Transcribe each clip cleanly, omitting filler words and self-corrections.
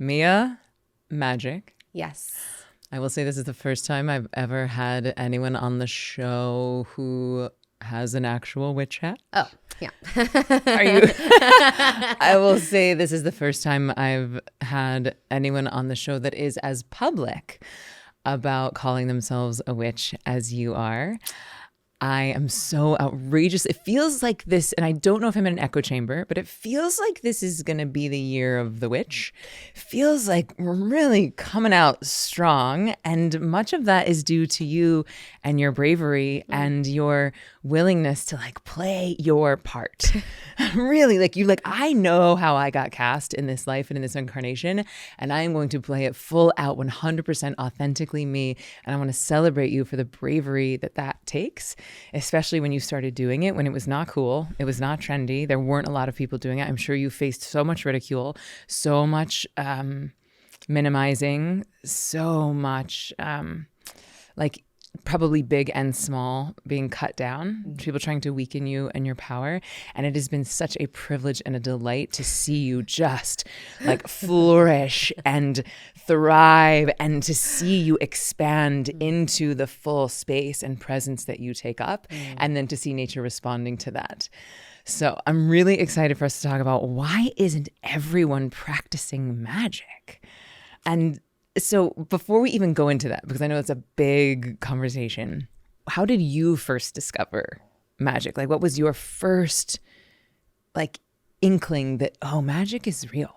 Mia Magik. Yes. I will say this is the first time I've ever had anyone on the show who has an actual witch hat. Oh, yeah. Are you? I will say this is the first time I've had anyone on the show that is as public about calling themselves a witch as you are. I am so outrageous. It feels like this, and I don't know if I'm in an echo chamber, but it feels like this is going to be the year of the witch. Feels like we're really coming out strong, and much of that is due to you and your bravery and your willingness to like play your part. Really, I know how I got cast in this life and in this incarnation, and I am going to play it full out, 100% authentically me, and I want to celebrate you for the bravery that takes. Especially when you started doing it, when it was not cool, it was not trendy. There weren't a lot of people doing it. I'm sure you faced so much ridicule, so much minimizing, so much probably big and small being cut down, people trying to weaken you and your power. And it has been such a privilege and a delight to see you just like flourish and thrive, and to see you expand into the full space and presence that you take up, and then to see nature responding to that. So I'm really excited for us to talk about why isn't everyone practicing magic? And so before we even go into that, because I know it's a big conversation, how did you first discover magic? Like, what was your first inkling that, oh, magic is real?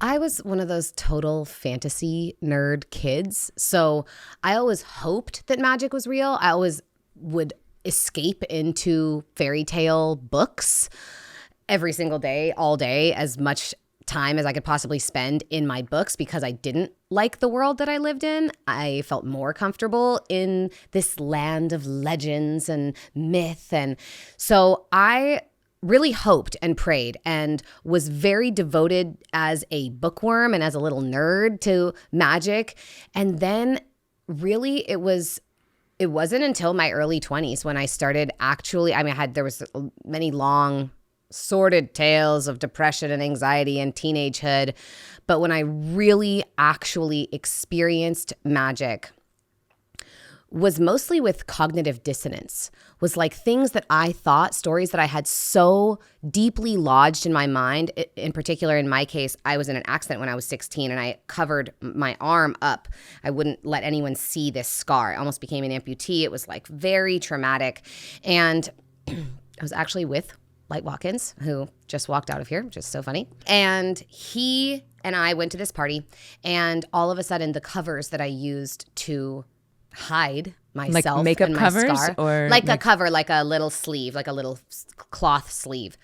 I was one of those total fantasy nerd kids. So I always hoped that magic was real. I always would escape into fairy tale books every single day, all day, as much time as I could possibly spend in my books, because I didn't like the world that I lived in. I felt more comfortable in this land of legends and myth. And so I really hoped and prayed and was very devoted as a bookworm and as a little nerd to magic. And then really it wasn't until my early 20s when I started actually, there was many long sordid tales of depression and anxiety and teenagehood. But when I really actually experienced magic was mostly with cognitive dissonance, was like things that I thought, stories that I had so deeply lodged in my mind. In particular, in my case, I was in an accident when I was 16 and I covered my arm up. I wouldn't let anyone see this scar. I almost became an amputee. It was like very traumatic. And I was actually with Light Watkins, who just walked out of here, which is so funny. And he and I went to this party, and all of a sudden the covers that I used to hide myself, like makeup and my covers, scar, or like a cover, like a little sleeve, like a little cloth sleeve,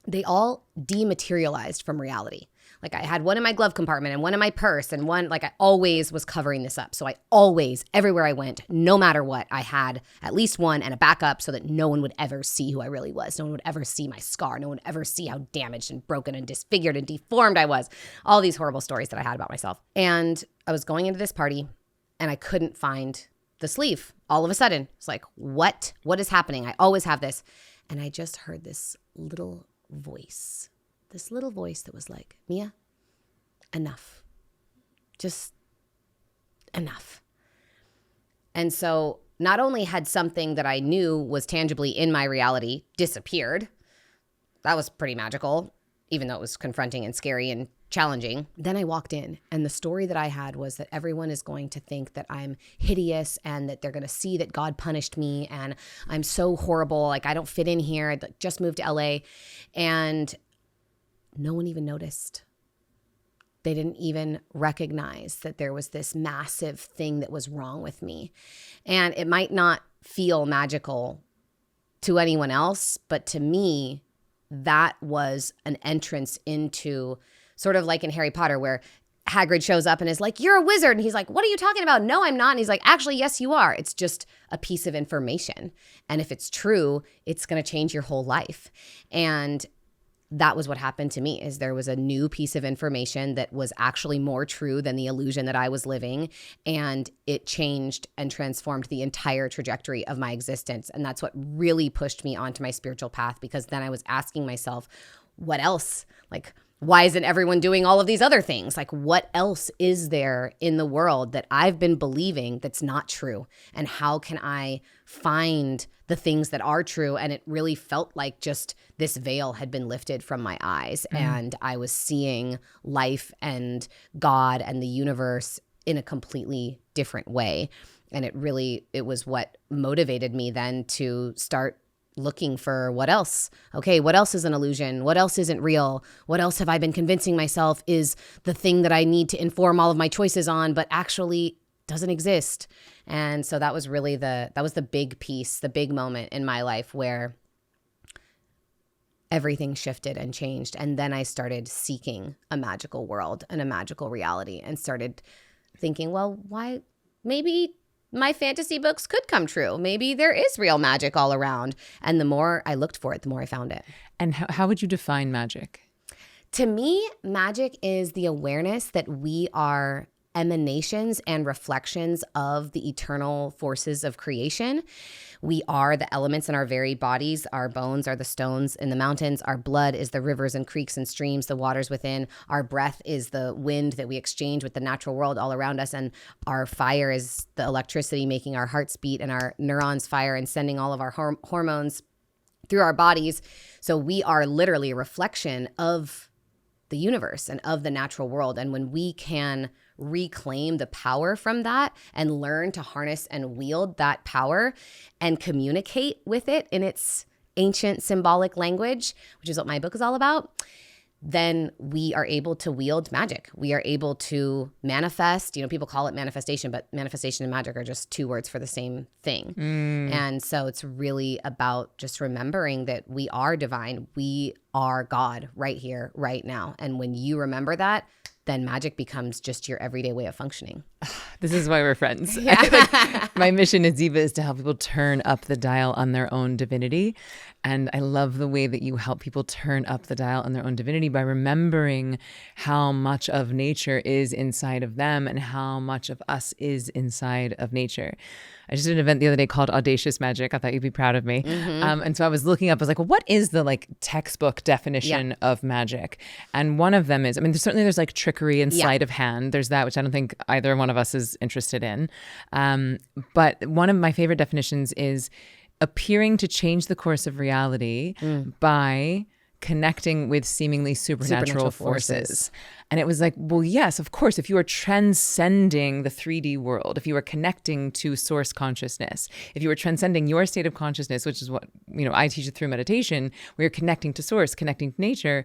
they all dematerialized from reality. Like I had one in my glove compartment and one in my purse, and one, like I always was covering this up. So I always, everywhere I went, no matter what, I had at least one and a backup so that no one would ever see who I really was. No one would ever see my scar. No one would ever see how damaged and broken and disfigured and deformed I was. All these horrible stories that I had about myself. And I was going into this party and I couldn't find the sleeve. All of a sudden, it's like, what is happening? I always have this. And I just heard this little voice that was like, Mia, enough. Just enough. And so not only had something that I knew was tangibly in my reality disappeared, that was pretty magical, even though it was confronting and scary and challenging. Then I walked in, and the story that I had was that everyone is going to think that I'm hideous and that they're going to see that God punished me and I'm so horrible. Like I don't fit in here. I just moved to LA, and no one even noticed. They didn't even recognize that there was this massive thing that was wrong with me. And it might not feel magical to anyone else, but to me, that was an entrance into sort of like in Harry Potter, where Hagrid shows up and is like, you're a wizard. And he's like, what are you talking about? No, I'm not. And he's like, actually, yes, you are. It's just a piece of information. And if it's true, it's going to change your whole life. And that was what happened to me, is there was a new piece of information that was actually more true than the illusion that I was living. And it changed and transformed the entire trajectory of my existence. And that's what really pushed me onto my spiritual path, because then I was asking myself, what else? Like, why isn't everyone doing all of these other things? Like, what else is there in the world that I've been believing that's not true? And how can I find the things that are true? And it really felt like just this veil had been lifted from my eyes, and I was seeing life and God and the universe in a completely different way. And it was what motivated me then to start looking for what else. Okay, what else is an illusion? What else isn't real? What else have I been convincing myself is the thing that I need to inform all of my choices on, but actually doesn't exist? And so that was really that was the big piece, the big moment in my life where everything shifted and changed. And then I started seeking a magical world and a magical reality, and started thinking, well, why, maybe my fantasy books could come true. Maybe there is real magic all around. And the more I looked for it, the more I found it. And how would you define magic? To me, magic is the awareness that we are emanations and reflections of the eternal forces of creation. We are the elements in our very bodies. Our bones are the stones in the mountains. Our blood is the rivers and creeks and streams, the waters within. Our breath is the wind that we exchange with the natural world all around us. And our fire is the electricity making our hearts beat, and our neurons fire and sending all of our hormones through our bodies. So we are literally a reflection of the universe and of the natural world. And when we can reclaim the power from that and learn to harness and wield that power and communicate with it in its ancient symbolic language, which is what my book is all about, then we are able to wield magic. We are able to manifest. People call it manifestation, but manifestation and magic are just two words for the same thing. And so it's really about just remembering that we are divine. We are God right here, right now. And when you remember that, then magic becomes just your everyday way of functioning. This is why we're friends. Yeah. My mission at Ziva is to help people turn up the dial on their own divinity. And I love the way that you help people turn up the dial on their own divinity by remembering how much of nature is inside of them and how much of us is inside of nature. I just did an event the other day called Audacious Magic. I thought you'd be proud of me. And so I was looking up, I was like, well, what is the textbook definition of magic? And one of them is, there's like trickery and sleight of hand. There's that, which I don't think either one of us is interested in. But one of my favorite definitions is appearing to change the course of reality by connecting with seemingly supernatural forces. And it was like, well, yes, of course, if you are transcending the 3D world, if you are connecting to source consciousness, if you are transcending your state of consciousness, which is what, I teach it through meditation, where you're connecting to source, connecting to nature,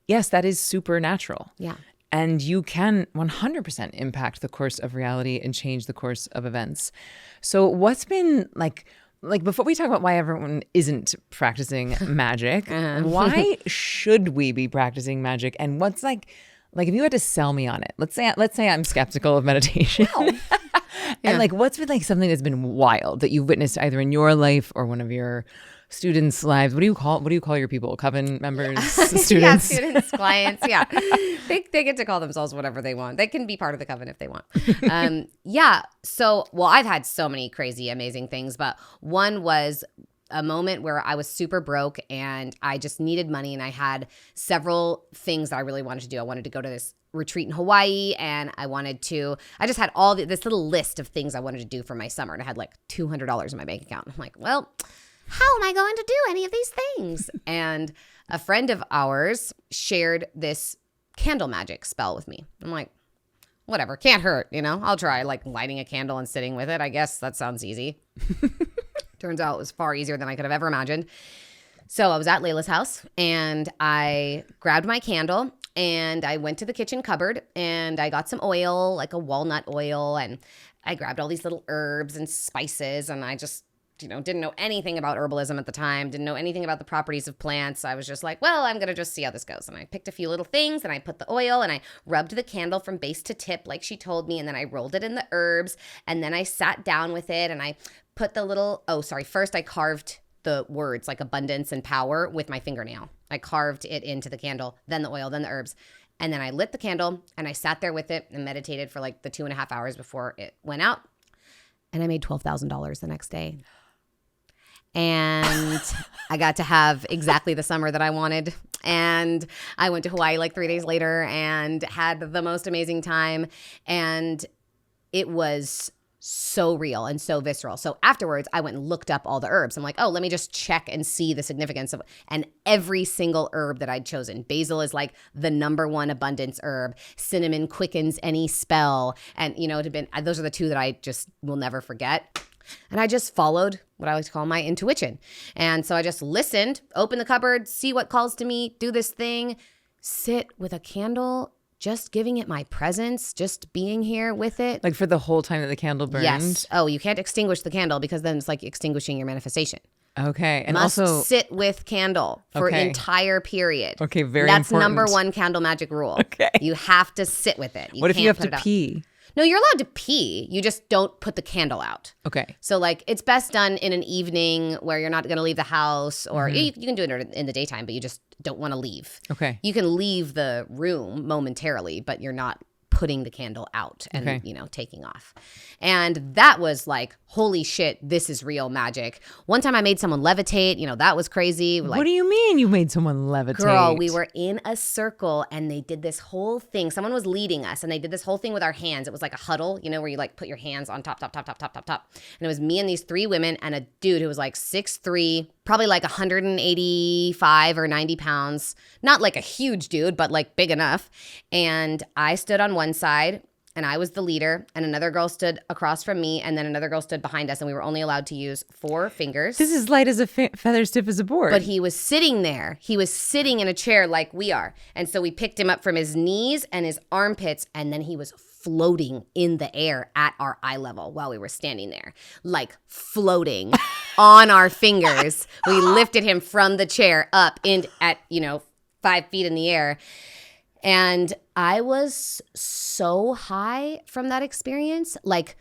yes, that is supernatural. Yeah. And you can 100% impact the course of reality and change the course of events. So what's been like before we talk about why everyone isn't practicing magic, why should we be practicing magic? And what's like if you had to sell me on it, let's say I'm skeptical of meditation. Wow. And what's been something that's been wild that you've witnessed either in your life or one of your students' lives? What do you call your people? Coven members, students? Yeah, students, clients. Yeah. They get to call themselves whatever they want. They can be part of the coven if they want. So, I've had so many crazy, amazing things, but one was a moment where I was super broke and I just needed money, and I had several things that I really wanted to do. I wanted to go to this retreat in Hawaii, and I just had this little list of things I wanted to do for my summer, and I had like $200 in my bank account. I'm like, well, how am I going to do any of these things? And a friend of ours shared this candle magic spell with me. I'm like, whatever, can't hurt, I'll try lighting a candle and sitting with it. I guess that sounds easy. Turns out it was far easier than I could have ever imagined. So I was at Layla's house, and I grabbed my candle, and I went to the kitchen cupboard, and I got some oil, like a walnut oil, and I grabbed all these little herbs and spices, and I just didn't know anything about herbalism at the time, didn't know anything about the properties of plants. I was just like, well, I'm going to just see how this goes. And I picked a few little things, and I put the oil, and I rubbed the candle from base to tip like she told me, and then I rolled it in the herbs, and then I sat down with it, and I put first I carved the words like abundance and power with my fingernail. I carved it into the candle, then the oil, then the herbs. And then I lit the candle, and I sat there with it and meditated for the 2.5 hours before it went out. And I made $12,000 the next day. And I got to have exactly the summer that I wanted. And I went to Hawaii like 3 days later and had the most amazing time. And it was so real and so visceral. So afterwards, I went and looked up all the herbs. I'm like, oh, let me just check and see the significance of, and every single herb that I'd chosen. Basil is like the #1 abundance herb. Cinnamon quickens any spell. And, you know, it had been, those are the two that I just will never forget. And I just followed what I like to call my intuition. And so I just listened, open the cupboard, see what calls to me, do this thing, sit with a candle, just giving it my presence, just being here with it. Like for the whole time that the candle burned? Yes. Oh, you can't extinguish the candle because then it's like extinguishing your manifestation. Okay. And Must also sit with candle for entire period. Okay, very That's important. #1 candle magic rule. Okay. You have to sit with it. What if you have to pee? No, you're allowed to pee. You just don't put the candle out. Okay. So like it's best done in an evening where you're not going to leave the house, or you can do it in the daytime, but you just don't want to leave. Okay. You can leave the room momentarily, but you're not putting the candle out and, you know, taking off. And that was like, holy shit, this is real magic. One time I made someone levitate, you know, that was crazy. Like, what do you mean you made someone levitate? Girl, we were in a circle and they did this whole thing. Someone was leading us and they did this whole thing with our hands. It was like a huddle, you know, where you like put your hands on top. And it was me and these 3 women and a dude who was like 6'3", probably like 185 or 90 pounds. Not like a huge dude, but like big enough. And I stood on one side and I was the leader, and another girl stood across from me, and then another girl stood behind us, and we were only allowed to use 4 fingers. This is light as a feather, stiff as a board. But he was sitting there. He was sitting in a chair like we are. And so we picked him up from his knees and his armpits, and then he was floating in the air at our eye level while we were standing there, like floating on our fingers. We lifted him from the chair up at, 5 feet in the air. And I was so high from that experience, like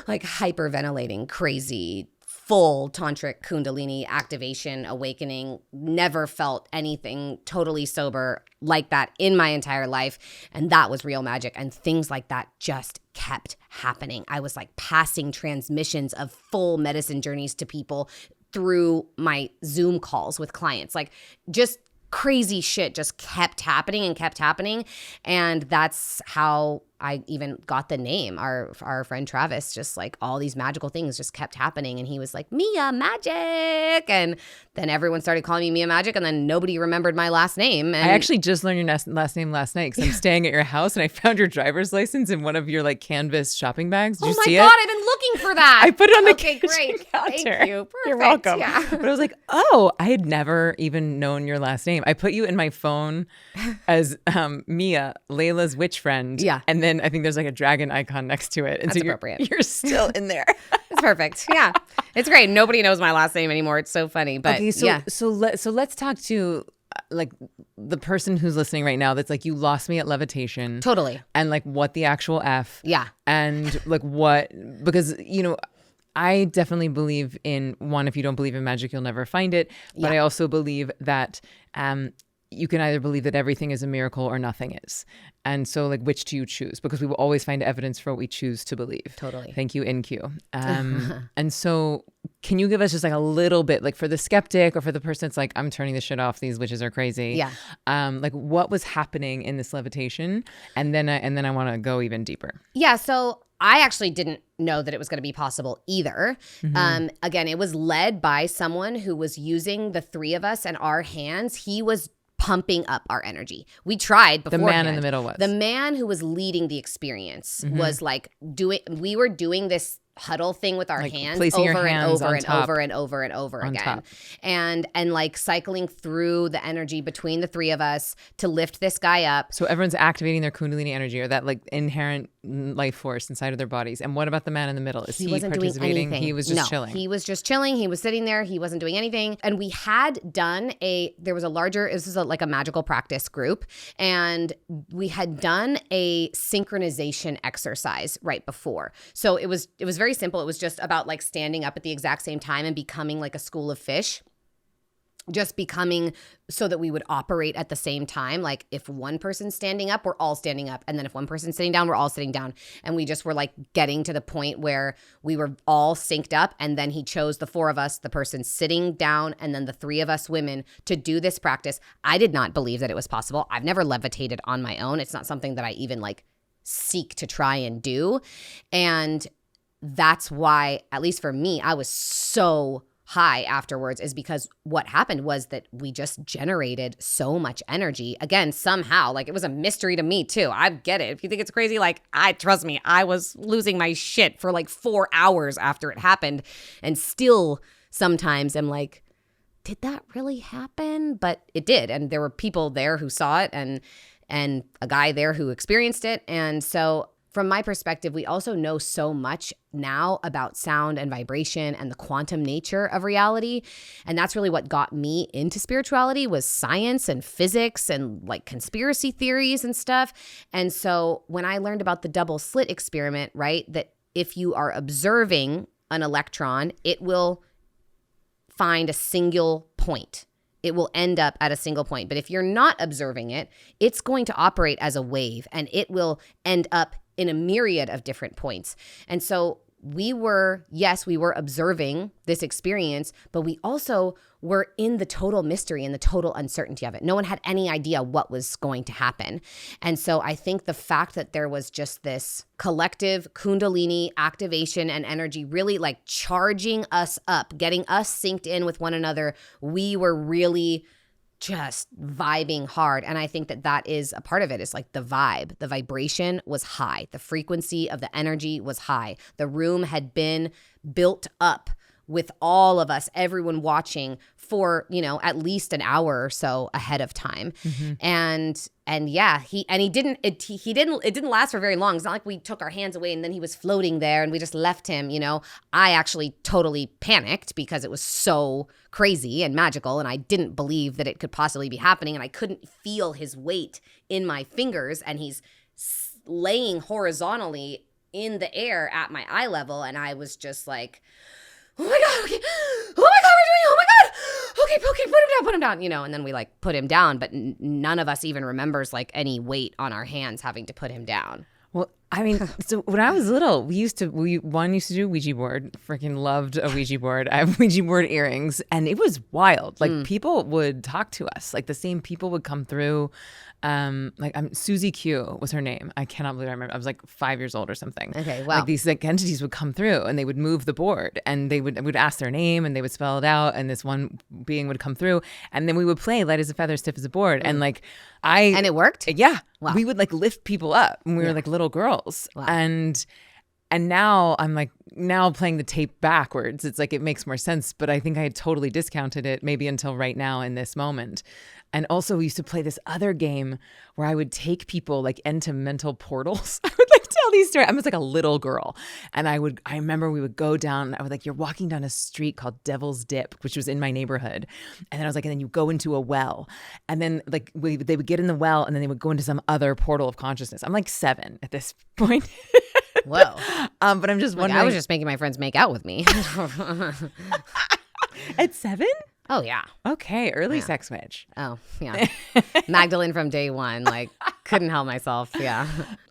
hyperventilating, crazy, full tantric kundalini activation, awakening. Never felt anything totally sober like that in my entire life. And that was real magic. And things like that just kept happening. I was like passing transmissions of full medicine journeys to people through my Zoom calls with clients. Like just crazy shit just kept happening. And that's how I even got the name. Our friend Travis, just like all these magical things just kept happening. And he was like, Mia Magik. And then everyone started calling me Mia Magik. And then nobody remembered my last name. And I actually just learned your last name last night because I'm staying at your house and I found your driver's license in one of your like canvas shopping bags. Did you see it? Oh my God, I've been looking for that. I put it on the great. counter. Thank you. Perfect. You're welcome. Yeah. But I was like, oh, I had never even known your last name. I put you in my phone as Mia, Layla's witch friend. Yeah. And then I think there's like a dragon icon next to it. And That's so appropriate. You're still in there. It's perfect. Yeah. It's great. Nobody knows my last name anymore. It's so funny. But okay, yeah. So let's talk to like the person who's listening right now that's like, you lost me at levitation. Totally. And like what the actual F. Yeah. And like what, because, I definitely believe in one, if you don't believe in magic, you'll never find it. But I also believe that you can either believe that everything is a miracle or nothing is. And so like, which do you choose? Because we will always find evidence for what we choose to believe. Totally. Thank you, InQ. And so can you give us just like a little bit, like for the skeptic or for the person that's like, I'm turning this shit off, these witches are crazy. Yeah. Like what was happening in this levitation? And then I want to go even deeper. Yeah. So I actually didn't know that it was going to be possible either. Again, it was led by someone who was using the 3 of us and our hands. He was pumping up our energy. We tried beforehand. The man in the middle was. The man who was leading the experience was like we were doing this huddle thing with our hands over and over and over and over and over again. And like cycling through the energy between the 3 of us to lift this guy up. So everyone's activating their kundalini energy or that like inherent life force inside of their bodies. And what about the man in the middle? Is he wasn't participating? Doing anything. He was just chilling. He was just chilling. He was sitting there. He wasn't doing anything. And we had done this is like a magical practice group. And we had done a synchronization exercise right before. So it was very simple. It was just about like standing up at the exact same time and becoming like a school of fish. just becoming so that we would operate at the same time. Like if one person's standing up, we're all standing up. And then if one person's sitting down, we're all sitting down. And we just were like getting to the point where we were all synced up. And then he chose the 4 of us, the person sitting down, and then the 3 of us women to do this practice. I did not believe that it was possible. I've never levitated on my own. It's not something that I even like seek to try and do. And that's why, at least for me, I was so high afterwards, is because what happened was that we just generated so much energy. Again, somehow, like it was a mystery to me too. I get it. If you think it's crazy, like trust me, I was losing my shit for like 4 hours after it happened. And still sometimes I'm like, did that really happen? But it did. And there were people there who saw it and a guy there who experienced it. And so from my perspective, we also know so much now about sound and vibration and the quantum nature of reality. And that's really what got me into spirituality, was science and physics and like conspiracy theories and stuff. And so when I learned about the double slit experiment, right, that if you are observing an electron, it will find a single point. It will end up at a single point. But if you're not observing it, it's going to operate as a wave and it will end up in a myriad of different points. And so we were observing this experience, but we also were in the total mystery and the total uncertainty of it. No one had any idea what was going to happen. And so I think the fact that there was just this collective Kundalini activation and energy really like charging us up, getting us synced in with one another, we were really just vibing hard. And I think that that is a part of it. It's like the vibe, the vibration was high. The frequency of the energy was high. The room had been built up with all of us, everyone watching for, at least an hour or so ahead of time. Mm-hmm. And yeah, it didn't last for very long. It's not like we took our hands away and then he was floating there and we just left him, I actually totally panicked because it was so crazy and magical and I didn't believe that it could possibly be happening and I couldn't feel his weight in my fingers and he's laying horizontally in the air at my eye level and I was just like, oh my God, okay. Oh my God, we're doing it. Oh my God. Okay, put him down, and then we like put him down, but none of us even remembers like any weight on our hands having to put him down. Well, I mean, so when I was little, we used to do a Ouija board. Freaking loved a Ouija board. I have Ouija board earrings, and it was wild. Like people would talk to us. Like the same people would come through. Susie Q was her name. I cannot believe I remember. I was like 5 years old or something. Okay, wow. Like these like entities would come through, and they would move the board, and they would ask their name, and they would spell it out, and this one being would come through, and then we would play light as a feather, stiff as a board, and like and it worked. Yeah, wow. We would like lift people up when we were like little girls, wow. and now I'm like playing the tape backwards. It's like it makes more sense, but I think I had totally discounted it maybe until right now in this moment. And also we used to play this other game where I would take people like into mental portals. I would like tell these stories. I was like a little girl. And I remember we would go down, I was like, you're walking down a street called Devil's Dip, which was in my neighborhood. And then I was like, and then you go into a well. And then like they would get in the well and then they would go into some other portal of consciousness. I'm like 7 at this point. Whoa. But I'm just wondering. I was just making my friends make out with me. At 7? Oh, yeah. Okay. Early sex witch. Oh, yeah. Magdalene from day one, like couldn't help myself. Yeah.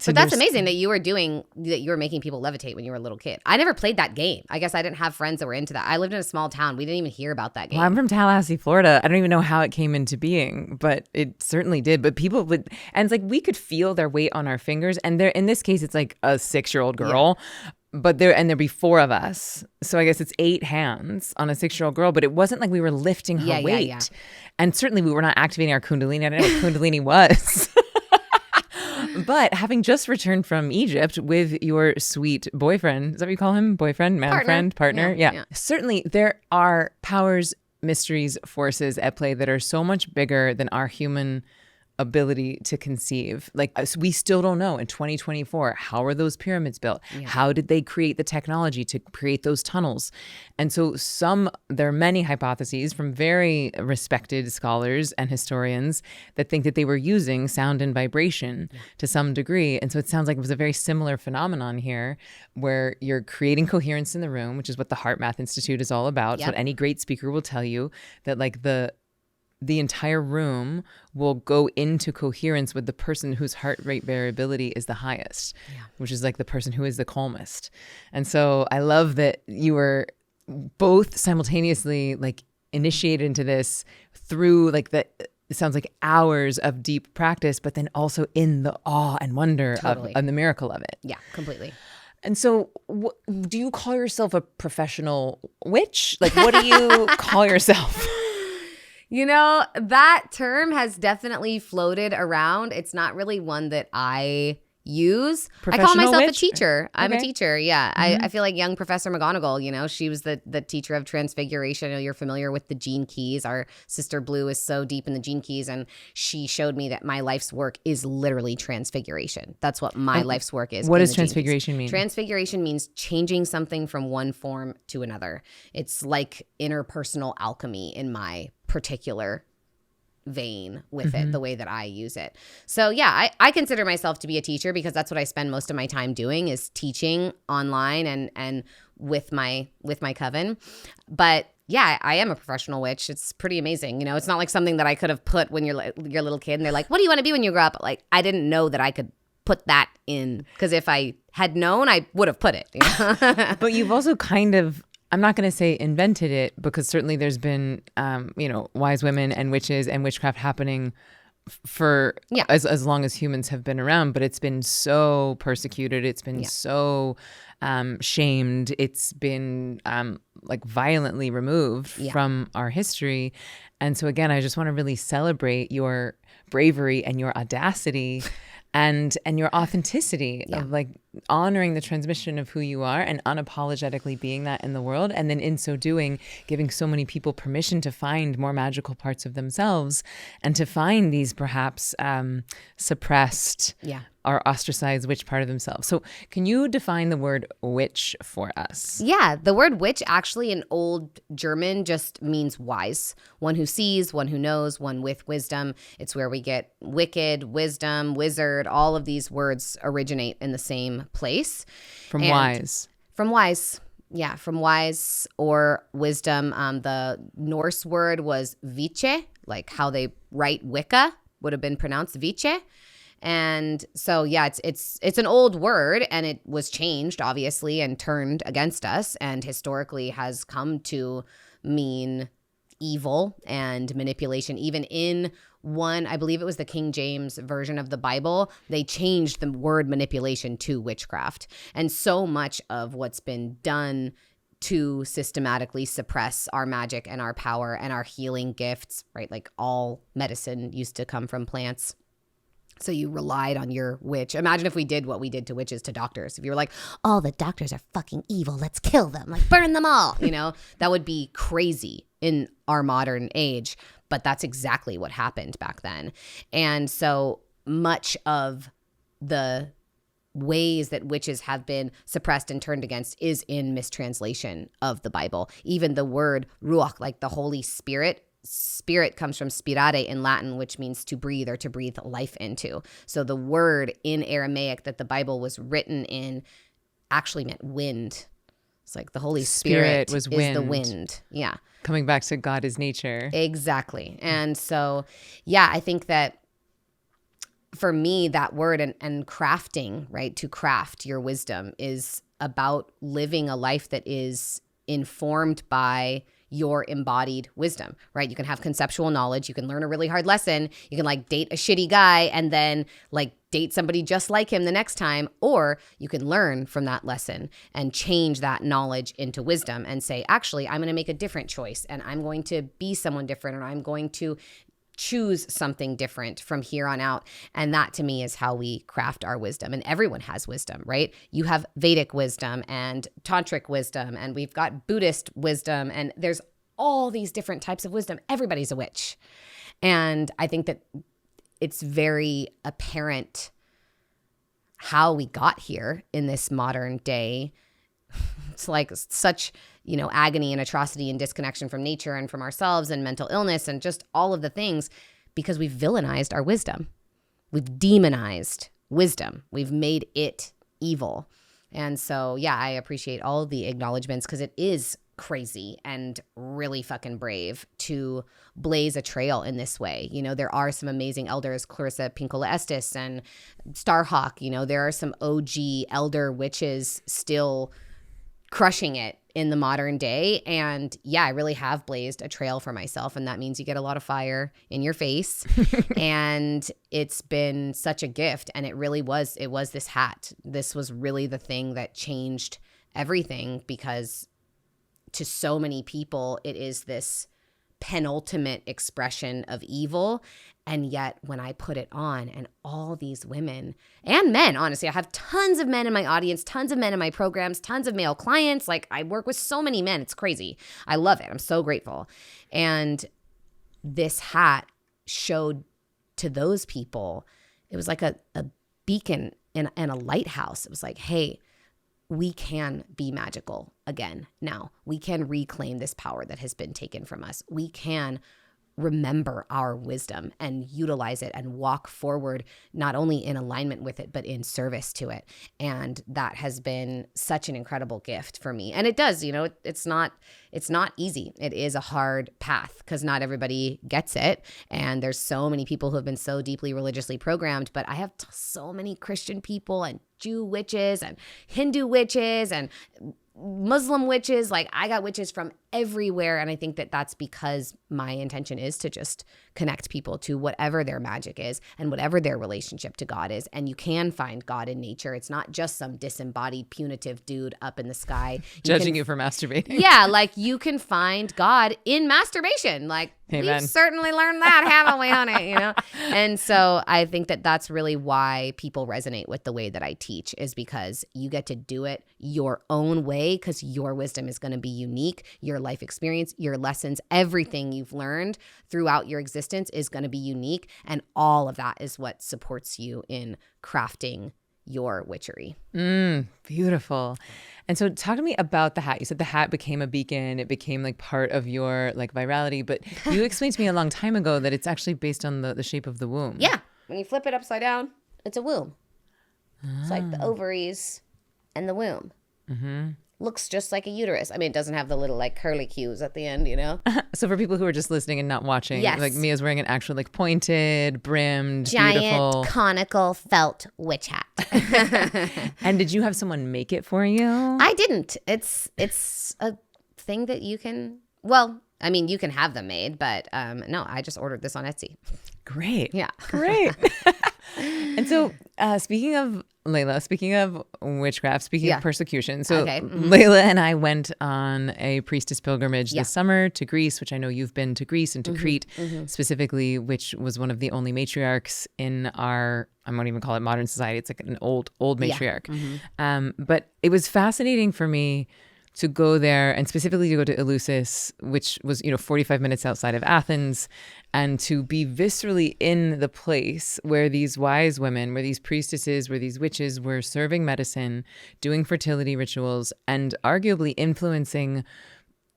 But that's amazing that you were making people levitate when you were a little kid. I never played that game. I guess I didn't have friends that were into that. I lived in a small town. We didn't even hear about that game. Well, I'm from Tallahassee, Florida. I don't even know how it came into being, but it certainly did. But people would, and it's like we could feel their weight on our fingers. And in this case, it's like a 6-year-old girl. Yeah. But there'd be 4 of us. So I guess it's 8 hands on a 6-year-old girl, but it wasn't like we were lifting her weight. Yeah. And certainly we were not activating our Kundalini. I didn't know what Kundalini was. But having just returned from Egypt with your sweet boyfriend, is that what you call him? Boyfriend, man, friend, partner? Yeah. Certainly there are powers, mysteries, forces at play that are so much bigger than our human ability to conceive. Like we still don't know in 2024, how are those pyramids built? Yeah. How did they create the technology to create those tunnels? And so there are many hypotheses from very respected scholars and historians that think that they were using sound and vibration to some degree. And so it sounds like it was a very similar phenomenon here where you're creating coherence in the room, which is what the Heart Math Institute is all about. Yep. So what any great speaker will tell you, that like the the entire room will go into coherence with the person whose heart rate variability is the highest, which is like the person who is the calmest. And so I love that you were both simultaneously like initiated into this through like it sounds like hours of deep practice, but then also in the awe and wonder of the miracle of it. Yeah, completely. And so do you call yourself a professional witch? Like, what do you call yourself? You know, that term has definitely floated around. It's not really one that I use. I call myself a teacher. I'm a teacher. Yeah. I feel like young Professor McGonagall, you know, she was the teacher of transfiguration. I know you're familiar with the gene keys. Our sister Blue is so deep in the gene keys. And she showed me that my life's work is literally transfiguration. That's what my life's work is. What does transfiguration mean? Transfiguration means changing something from one form to another. It's like interpersonal alchemy in my particular vein with it, the way that I use it. So yeah, I consider myself to be a teacher because that's what I spend most of my time doing is teaching online and with my coven. But yeah, I am a professional witch. It's pretty amazing. You know, it's not like something that I could have put when you're a little kid and they're like, what do you want to be when you grow up? Like, I didn't know that I could put that in because if I had known, I would have put it. You know? But you've also kind of, I'm not going to say invented it because certainly there's been, wise women and witches and witchcraft happening for as long as humans have been around. But it's been so persecuted. It's been so shamed. It's been like violently removed from our history. And so again, I just want to really celebrate your bravery and your audacity and your authenticity of like honoring the transmission of who you are and unapologetically being that in the world. And then in so doing, giving so many people permission to find more magical parts of themselves and to find these perhaps suppressed or ostracized witch part of themselves. So can you define the word witch for us? Yeah, the word witch actually in Old German just means wise. One who sees, one who knows, one with wisdom. It's where we get wicked, wisdom, wizard. All of these words originate in the same place. From wise. From wise. Yeah, from wise or wisdom. The Norse word was vice, like how they write Wicca would have been pronounced vice. And so, yeah, it's an old word and it was changed, obviously, and turned against us and historically has come to mean evil and manipulation. Even in I believe it was the King James version of the Bible, they changed the word manipulation to witchcraft. And so much of what's been done to systematically suppress our magic and our power and our healing gifts, right? Like all medicine used to come from plants. So you relied on your witch. Imagine if we did what we did to witches to doctors. If you were like, all the doctors are fucking evil, let's kill them, like burn them all, you know, that would be crazy in our modern age. But that's exactly what happened back then. And so much of the ways that witches have been suppressed and turned against is in mistranslation of the Bible. Even the word ruach, like the Holy Spirit, spirit comes from spirare in Latin, which means to breathe or to breathe life into. So the word in Aramaic that the Bible was written in actually meant wind. It's like the Holy Spirit was is the wind. Yeah. Coming back to God is nature. Exactly. And so, yeah, I think that for me, that word and crafting, right, to craft your wisdom is about living a life that is informed by your embodied wisdom, right? You can have conceptual knowledge. You can learn a really hard lesson. You can like date a shitty guy and then like date somebody just like him the next time. Or you can learn from that lesson and change that knowledge into wisdom and say, actually, I'm going to make a different choice and I'm going to be someone different or I'm going to choose something different from here on out. And that to me is how we craft our wisdom. And everyone has wisdom, right? You have Vedic wisdom and Tantric wisdom, and we've got Buddhist wisdom, and there's all these different types of wisdom. Everybody's a witch. And I think that it's very apparent how we got here in this modern day. It's like such, agony and atrocity and disconnection from nature and from ourselves and mental illness and just all of the things because we've villainized our wisdom. We've demonized wisdom. We've made it evil. And so, yeah, I appreciate all the acknowledgments because it is crazy and really fucking brave to blaze a trail in this way. You know, there are some amazing elders, Clarissa Pinkola Estes and Starhawk. You know, there are some OG elder witches still crushing it in the modern day. And yeah, I really have blazed a trail for myself. And that means you get a lot of fire in your face. And it's been such a gift. And it was this hat. This was really the thing that changed everything, because to so many people, it is this penultimate expression of evil. And yet when I put it on, and all these women and men, honestly, I have tons of men in my audience, tons of men in my programs, tons of male clients. Like, I work with so many men. It's crazy. I love it. I'm so grateful. And this hat showed to those people, it was like a beacon and a lighthouse. It was like, hey, we can be magical again now. We can reclaim this power that has been taken from us. We can remember our wisdom and utilize it and walk forward, not only in alignment with it, but in service to it. And that has been such an incredible gift for me. And it does, you know, it's not easy. It is a hard path, because not everybody gets it. And there's so many people who have been so deeply religiously programmed, but I have so many Christian people and Jew witches and Hindu witches and Muslim witches. Like, I got witches from everywhere. And I think that that's because my intention is to just connect people to whatever their magic is and whatever their relationship to God is. And you can find God in nature. It's not just some disembodied, punitive dude up in the sky judging you for masturbating. Yeah, like, you can find God in masturbation. Like, Amen. We've certainly learned that, haven't we, honey? You know? And so I think that that's really why people resonate with the way that I teach, is because you get to do it your own way, because your wisdom is going to be unique. Your life experience, your lessons, everything you've learned throughout your existence is going to be unique. And all of that is what supports you in crafting your witchery. Beautiful. And so talk to me about the hat. You said the hat became a beacon. It became like part of your like virality, but you explained to me a long time ago that it's actually based on the shape of the womb. Yeah. When you flip it upside down, it's a womb. It's like the ovaries and the womb. Mm-hmm. Looks just like a uterus. I mean, it doesn't have the little like curly cues at the end, you know? So for people who are just listening and not watching, yes, like Mia's wearing an actual like pointed, brimmed, giant, beautiful, conical felt witch hat. And did you have someone make it for you? I didn't. It's a thing that you can, well, I mean, you can have them made, but no, I just ordered this on Etsy. Great. Yeah. Great. And so speaking of witchcraft, speaking of persecution, so okay. Layla and I went on a priestess pilgrimage this summer to Greece, which I know you've been to Greece and to Crete specifically, which was one of the only matriarchs in our, I won't even call it modern society. It's like an old matriarch. Yeah. But it was fascinating for me to go there, and specifically to go to Eleusis, which was, 45 minutes outside of Athens, and to be viscerally in the place where these wise women, where these priestesses, where these witches were serving medicine, doing fertility rituals, and arguably influencing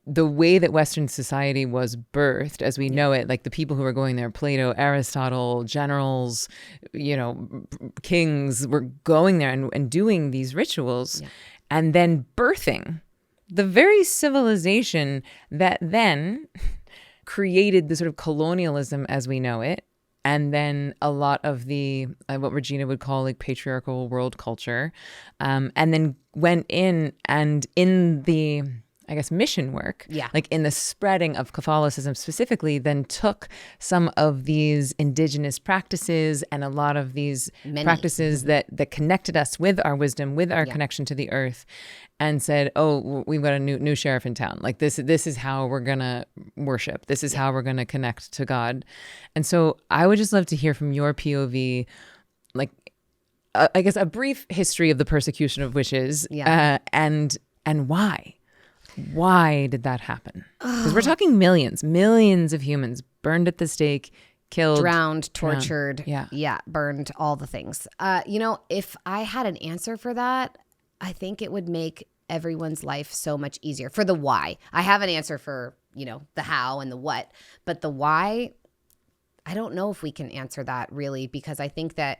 the way that Western society was birthed as we know it. Like the people who were going there, Plato, Aristotle, generals, kings, were going there and doing these rituals and then birthing the very civilization that then created the sort of colonialism as we know it, and then a lot of the what Regina would call like patriarchal world culture, and then went in and in the, I guess, mission work, like in the spreading of Catholicism specifically, then took some of these indigenous practices and a lot of these practices that connected us with our wisdom, with our connection to the earth, and said, oh, we've got a new sheriff in town. Like this is how we're going to worship. This is how we're going to connect to God. And so I would just love to hear from your POV, like, I guess, a brief history of the persecution of witches and why. Why did that happen? Because we're talking millions of humans burned at the stake, killed, drowned, tortured, burned, all the things. If I had an answer for that, I think it would make everyone's life so much easier. For the why, I have an answer for, the how and the what, but the why, I don't know if we can answer that really, because I think that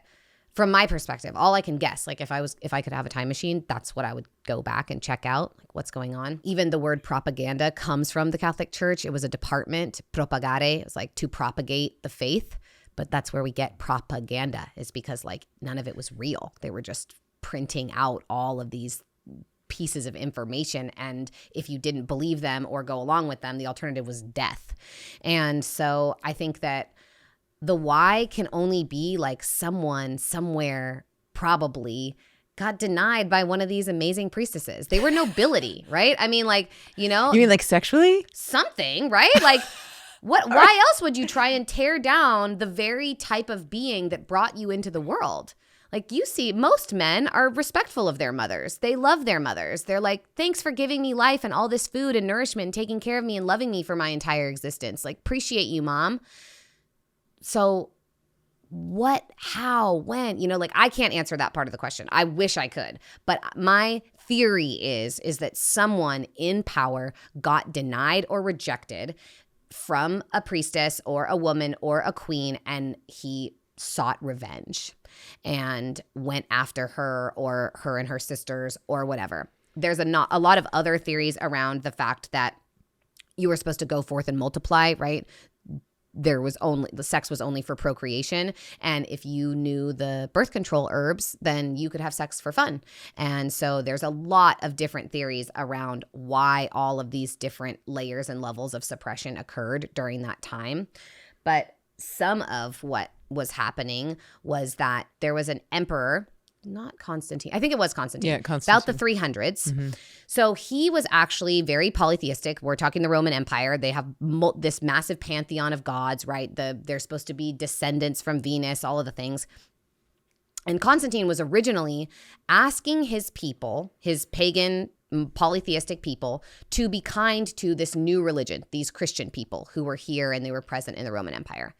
From my perspective, all I can guess, like if I could have a time machine, that's what I would go back and check out, like what's going on. Even the word propaganda comes from the Catholic Church. It was a department, propagare. It's like to propagate the faith. But that's where we get propaganda, is because like none of it was real. They were just printing out all of these pieces of information. And if you didn't believe them or go along with them, the alternative was death. And so I think that the why can only be like someone somewhere probably got denied by one of these amazing priestesses. They were nobility, right? I mean, like, you know. You mean like sexually? Something, right? Like, why else would you try and tear down the very type of being that brought you into the world? Like, you see, most men are respectful of their mothers. They love their mothers. They're like, thanks for giving me life and all this food and nourishment, and taking care of me and loving me for my entire existence. Like, appreciate you, Mom. So what, how, when, you know, like I can't answer that part of the question. I wish I could. But my theory is that someone in power got denied or rejected from a priestess or a woman or a queen, and he sought revenge and went after her or her and her sisters or whatever. There's a lot of other theories around the fact that you were supposed to go forth and multiply, right? The sex was only for procreation. And if you knew the birth control herbs, then you could have sex for fun. And so there's a lot of different theories around why all of these different layers and levels of suppression occurred during that time. But some of what was happening was that there was an emperor, not Constantine. I think it was Constantine. Yeah, Constantine. About the 300s. Mm-hmm. So he was actually very polytheistic. We're talking the Roman Empire. They have this massive pantheon of gods, right? They're supposed to be descendants from Venus, all of the things. And Constantine was originally asking his people, his pagan polytheistic people, to be kind to this new religion, these Christian people who were here and they were present in the Roman Empire.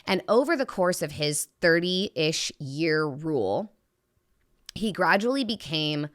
And over the course of his 30-ish year rule, he gradually became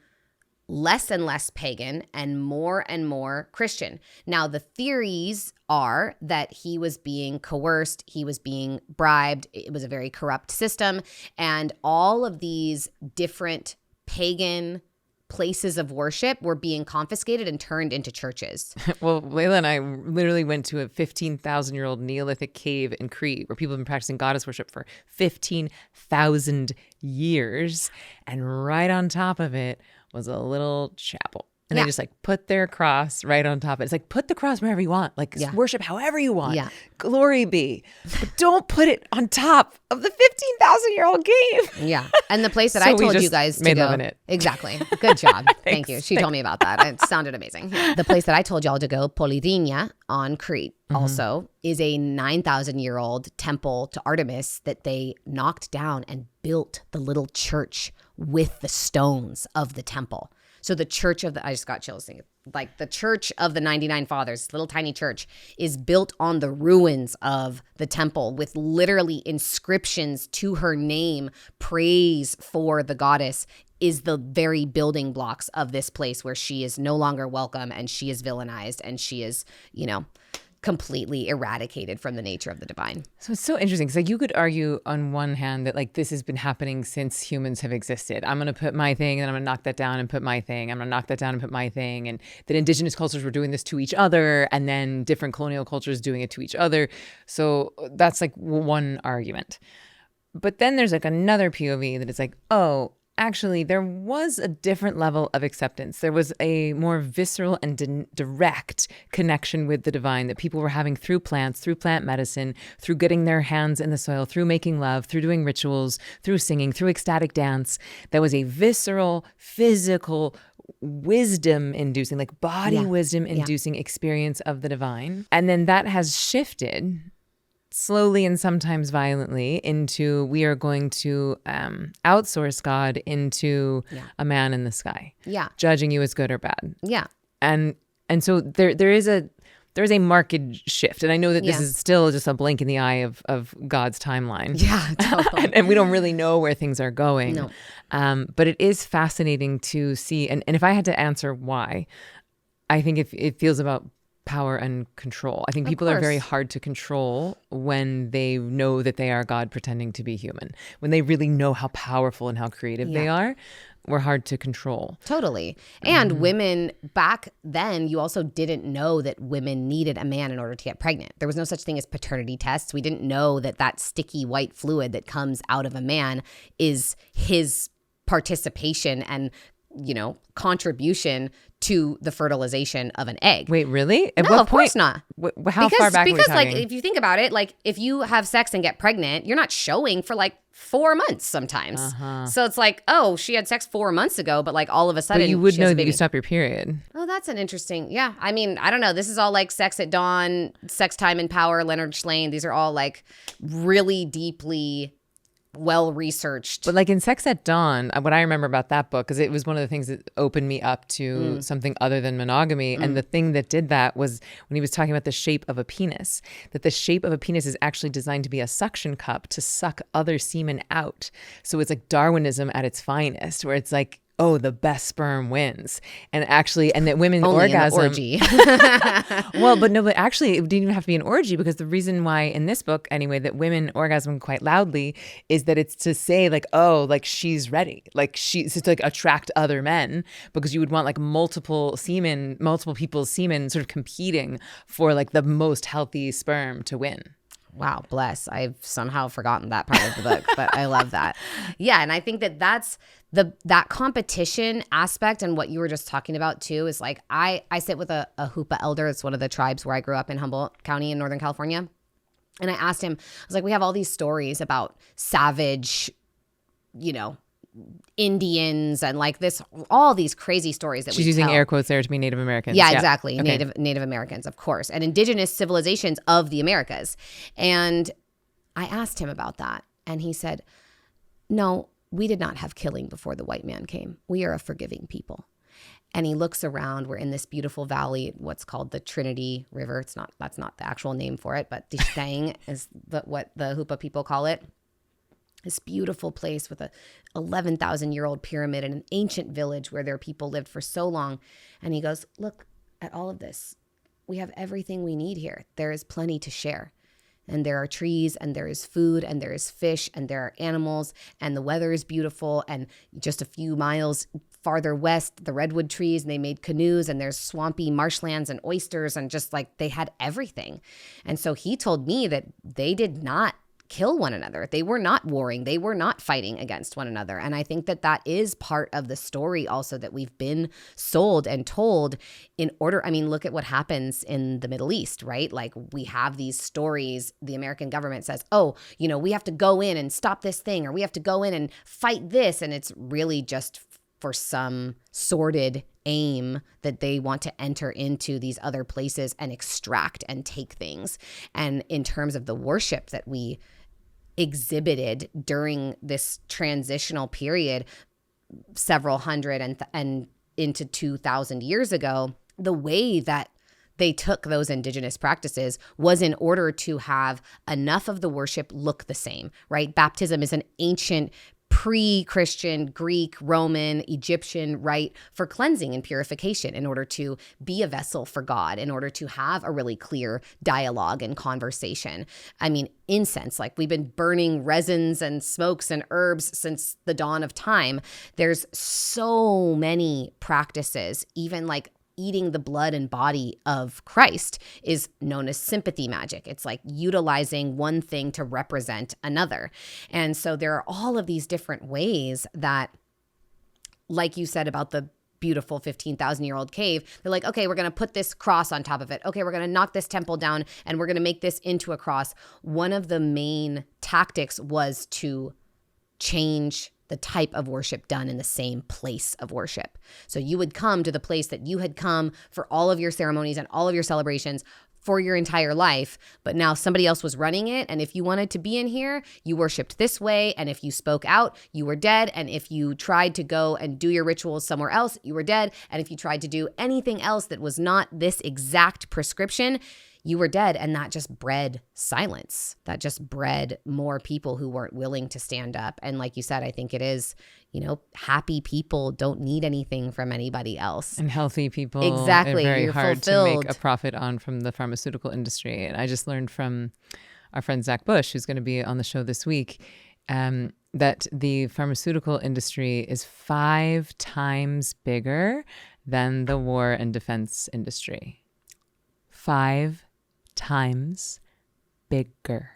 less and less pagan and more Christian. Now, the theories are that he was being coerced, he was being bribed, it was a very corrupt system, and all of these different pagan places of worship were being confiscated and turned into churches. Well, Layla and I literally went to a 15,000-year-old Neolithic cave in Crete where people have been practicing goddess worship for 15,000 years. And right on top of it was a little chapel. And they just like put their cross right on top of it. It's like, put the cross wherever you want. Like worship however you want. Yeah. Glory be. But don't put it on top of the 15,000-year-old cave. Yeah. And the place that I told you guys to go. Love in it. Exactly. Good job. Thank you. She told me about that. It sounded amazing. The place that I told y'all to go, Polydenia on Crete, also is a 9,000-year-old temple to Artemis that they knocked down and built the little church with the stones of the temple. So the church of I just got chills thinking, like the church of the 99 Fathers, little tiny church, is built on the ruins of the temple with literally inscriptions to her name, praise for the goddess, is the very building blocks of this place where she is no longer welcome and she is villainized and she is, you know, completely eradicated from the nature of the divine. So it's so interesting because like you could argue on one hand that like this has been happening since humans have existed. I'm going to put my thing and I'm going to knock that down and put my thing. I'm going to knock that down and put my thing. And that indigenous cultures were doing this to each other and then different colonial cultures doing it to each other. So that's like one argument. But then there's like another POV that is like, oh, actually, there was a different level of acceptance. There was a more visceral and direct connection with the divine that people were having through plants, through plant medicine, through getting their hands in the soil, through making love, through doing rituals, through singing, through ecstatic dance. That was a visceral, physical, wisdom-inducing, like body wisdom-inducing experience of the divine. And then that has shifted slowly and sometimes violently into we are going to outsource God into a man in the sky, judging you as good or bad. Yeah. And so there is a marked shift. And I know that this is still just a blink in the eye of God's timeline. Yeah, totally. and we don't really know where things are going. No. But it is fascinating to see. And if I had to answer why, I think it feels about power and control. I think Of people are very course. hard to control when they know that they are God pretending to be human. When they really know how powerful and how creative they Yeah. are, we're hard to control. Totally. And women back then, you also didn't know that women needed a man in order to get pregnant. There was no such thing as paternity tests. We didn't know that that sticky white fluid that comes out of a man is his participation and, contribution to the fertilization of an egg. Wait, really? At No, what of course point? not. How far back are we Because talking? if you think about it, if you have sex and get pregnant, you're not showing for 4 months sometimes. So it's oh, she had sex 4 months ago, but all of a sudden But you would she has know a that you baby. stop your period. Oh, that's an interesting. Yeah. I mean, I don't know. This is all Sex at Dawn, Sex, Time and Power, Leonard Shlain. These are all really deeply well researched. But in Sex at Dawn, what I remember about that book, because it was one of the things that opened me up to something other than monogamy. And the thing that did that was when he was talking about the shape of a penis, that the shape of a penis is actually designed to be a suction cup to suck other semen out. So it's Darwinism at its finest, where it's oh, the best sperm wins. And that women Only orgasm. in the orgy. But actually it didn't even have to be an orgy, because the reason why in this book anyway, that women orgasm quite loudly is that it's to say she's ready. It's to attract other men, because you would want multiple people's semen sort of competing for the most healthy sperm to win. Wow, bless. I've somehow forgotten that part of the book, but I love that. Yeah, and I think that's that competition aspect, and what you were just talking about too is I sit with a Hoopa elder. It's one of the tribes where I grew up in Humboldt County in Northern California. And I asked him, I was we have all these stories about savage, Indians and all these crazy stories that She's we using tell. air quotes there to be Native Americans. Yeah, exactly. Okay. Native Americans, of course, and indigenous civilizations of the Americas. And I asked him about that, and he said, no, we did not have killing before the white man came. We are a forgiving people. And he looks around. We're in this beautiful valley, what's called the Trinity River. That's not the actual name for it, but Tishtang is what the Hoopa people call it. This beautiful place with a 11,000-year-old pyramid and an ancient village where their people lived for so long. And he goes, look at all of this. We have everything we need here. There is plenty to share. And there are trees, and there is food, and there is fish, and there are animals, and the weather is beautiful. And just a few miles farther west, the redwood trees, and they made canoes, and there's swampy marshlands and oysters, and just they had everything. And so he told me that they did not kill one another. They were not warring. They were not fighting against one another. And I think that is part of the story also that we've been sold and told in order. I mean, look at what happens in the Middle East, right? We have these stories. The American government says, oh, we have to go in and stop this thing, or we have to go in and fight this. And it's really just for some sordid aim that they want to enter into these other places and extract and take things. And in terms of the worship that we exhibited during this transitional period, several hundred and into 2,000 years ago, the way that they took those indigenous practices was in order to have enough of the worship look the same, right? Baptism is an ancient pre-Christian, Greek, Roman, Egyptian rite for cleansing and purification in order to be a vessel for God, in order to have a really clear dialogue and conversation. I mean, incense, we've been burning resins and smokes and herbs since the dawn of time. There's so many practices, even eating the blood and body of Christ is known as sympathy magic. It's utilizing one thing to represent another. And so there are all of these different ways that, like you said about the beautiful 15,000-year-old cave, they're okay, we're going to put this cross on top of it. Okay, we're going to knock this temple down and we're going to make this into a cross. One of the main tactics was to change the type of worship done in the same place of worship. So you would come to the place that you had come for all of your ceremonies and all of your celebrations for your entire life, but now somebody else was running it. And if you wanted to be in here, you worshiped this way. And if you spoke out, you were dead. And if you tried to go and do your rituals somewhere else, you were dead. And if you tried to do anything else that was not this exact prescription, you were dead. And that just bred silence. That just bred more people who weren't willing to stand up. And like you said, I think it is, happy people don't need anything from anybody else. And healthy people exactly. are very You're hard fulfilled. to make a profit on from the pharmaceutical industry. And I just learned from our friend Zach Bush, who's going to be on the show this week, that the pharmaceutical industry is 5 times bigger than the war and defense industry. 5 times bigger.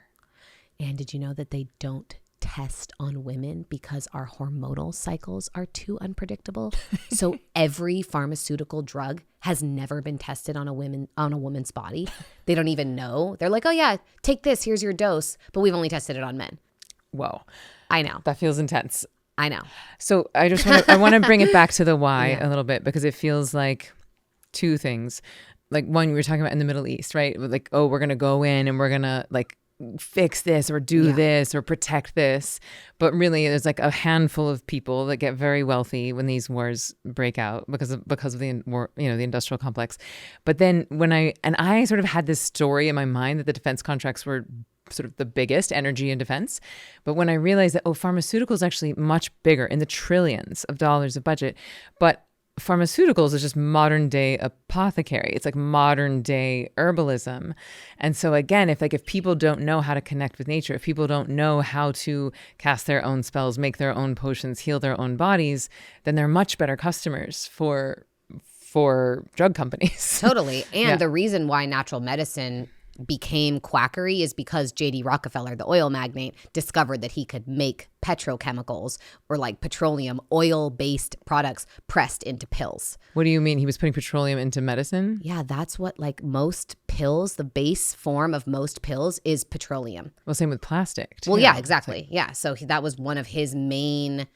And did you know that they don't test on women because our hormonal cycles are too unpredictable? So every pharmaceutical drug has never been tested on a woman's body. They don't even know. They're like, oh yeah, take this, here's your dose, but we've only tested it on men. Whoa. I know. That feels intense. I know. So I want to bring it back to the why a little bit, because it feels like 2 things. Like one, we were talking about in the Middle East, right? Like, oh, we're going to go in and we're going to like fix this or do this or protect this. But really there's like a handful of people that get very wealthy when these wars break out because of the war, the industrial complex. But then I sort of had this story in my mind that the defense contracts were sort of the biggest, energy and defense. But when I realized that, pharmaceuticals actually much bigger, in the trillions of dollars of budget, but pharmaceuticals is just modern day apothecary. It's like modern day herbalism. And so again, if people don't know how to connect with nature, if people don't know how to cast their own spells, make their own potions, heal their own bodies, then they're much better customers for drug companies. Totally. And the reason why natural medicine became quackery is because J.D. Rockefeller, the oil magnate, discovered that he could make petrochemicals or like petroleum oil-based products pressed into pills. What do you mean? He was putting petroleum into medicine? Yeah, that's what like most pills, the base form of most pills is petroleum. Well, same with plastic too. Well, yeah, exactly. Yeah, so that was one of his main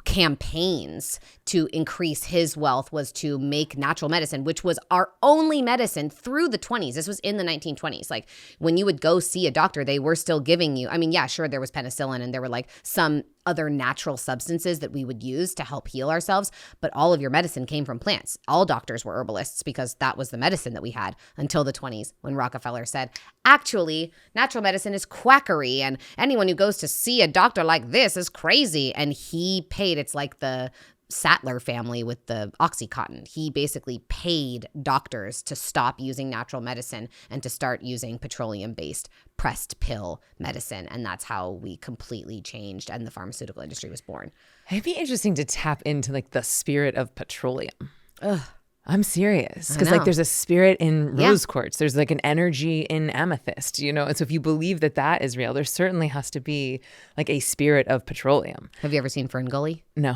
campaigns to increase his wealth, was to make natural medicine, which was our only medicine through the 20s. This was in the 1920s. Like when you would go see a doctor, they were still giving you, sure, there was penicillin and there were like some other natural substances that we would use to help heal ourselves, but all of your medicine came from plants. All doctors were herbalists because that was the medicine that we had until the 20s, when Rockefeller said, actually, natural medicine is quackery and anyone who goes to see a doctor like this is crazy. And he paid, it's like the Sattler family with the Oxycontin. He basically paid doctors to stop using natural medicine and to start using petroleum-based pressed pill medicine. And that's how we completely changed and the pharmaceutical industry was born. It'd be interesting to tap into like the spirit of petroleum. Ugh. I'm serious. Because like there's a spirit in rose quartz. There's like an energy in amethyst, And so if you believe that that is real, there certainly has to be like a spirit of petroleum. Have you ever seen Fern Gully? No.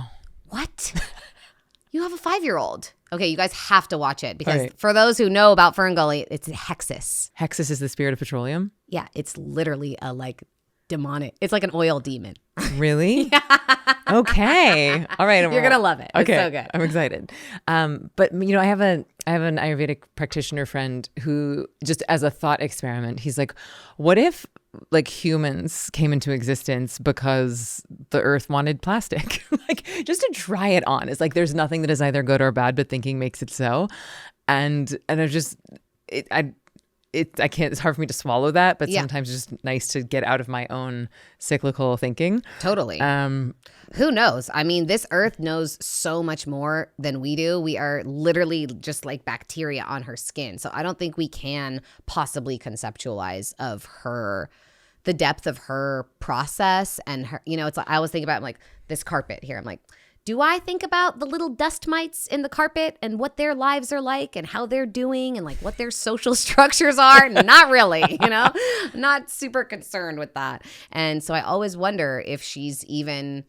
What? You have a 5-year-old. Okay, you guys have to watch it because for those who know about Fern Gully, it's Hexus. Hexus is the spirit of petroleum? Yeah, it's literally a like demonic. It's like an oil demon. Really? Yeah. Okay. All right. You're gonna love it. Okay. It's so good. I'm excited. But I have an Ayurvedic practitioner friend who, just as a thought experiment, he's like, what if like humans came into existence because the earth wanted plastic? Like just to try it on. It's like there's nothing that is either good or bad, but thinking makes it so. And I just I can't, it's hard for me to swallow that, but sometimes it's just nice to get out of my own cyclical thinking. Totally. Who knows? This earth knows so much more than we do. We are literally just like bacteria on her skin. So I don't think we can possibly conceptualize of the depth of her process and her, it's like, I always think about like this carpet here. I'm like, do I think about the little dust mites in the carpet and what their lives are like and how they're doing and like what their social structures are? Not really, not super concerned with that. And so I always wonder if she's even,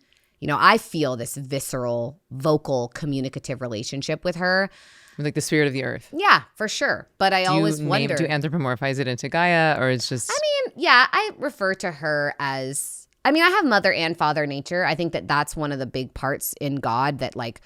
I feel this visceral, vocal, communicative relationship with her. Like the spirit of the earth. Yeah, for sure. But I always wonder. Do you anthropomorphize it into Gaia, or it's just? I refer to her as. I have mother and father nature. I think that that's one of the big parts in God, that like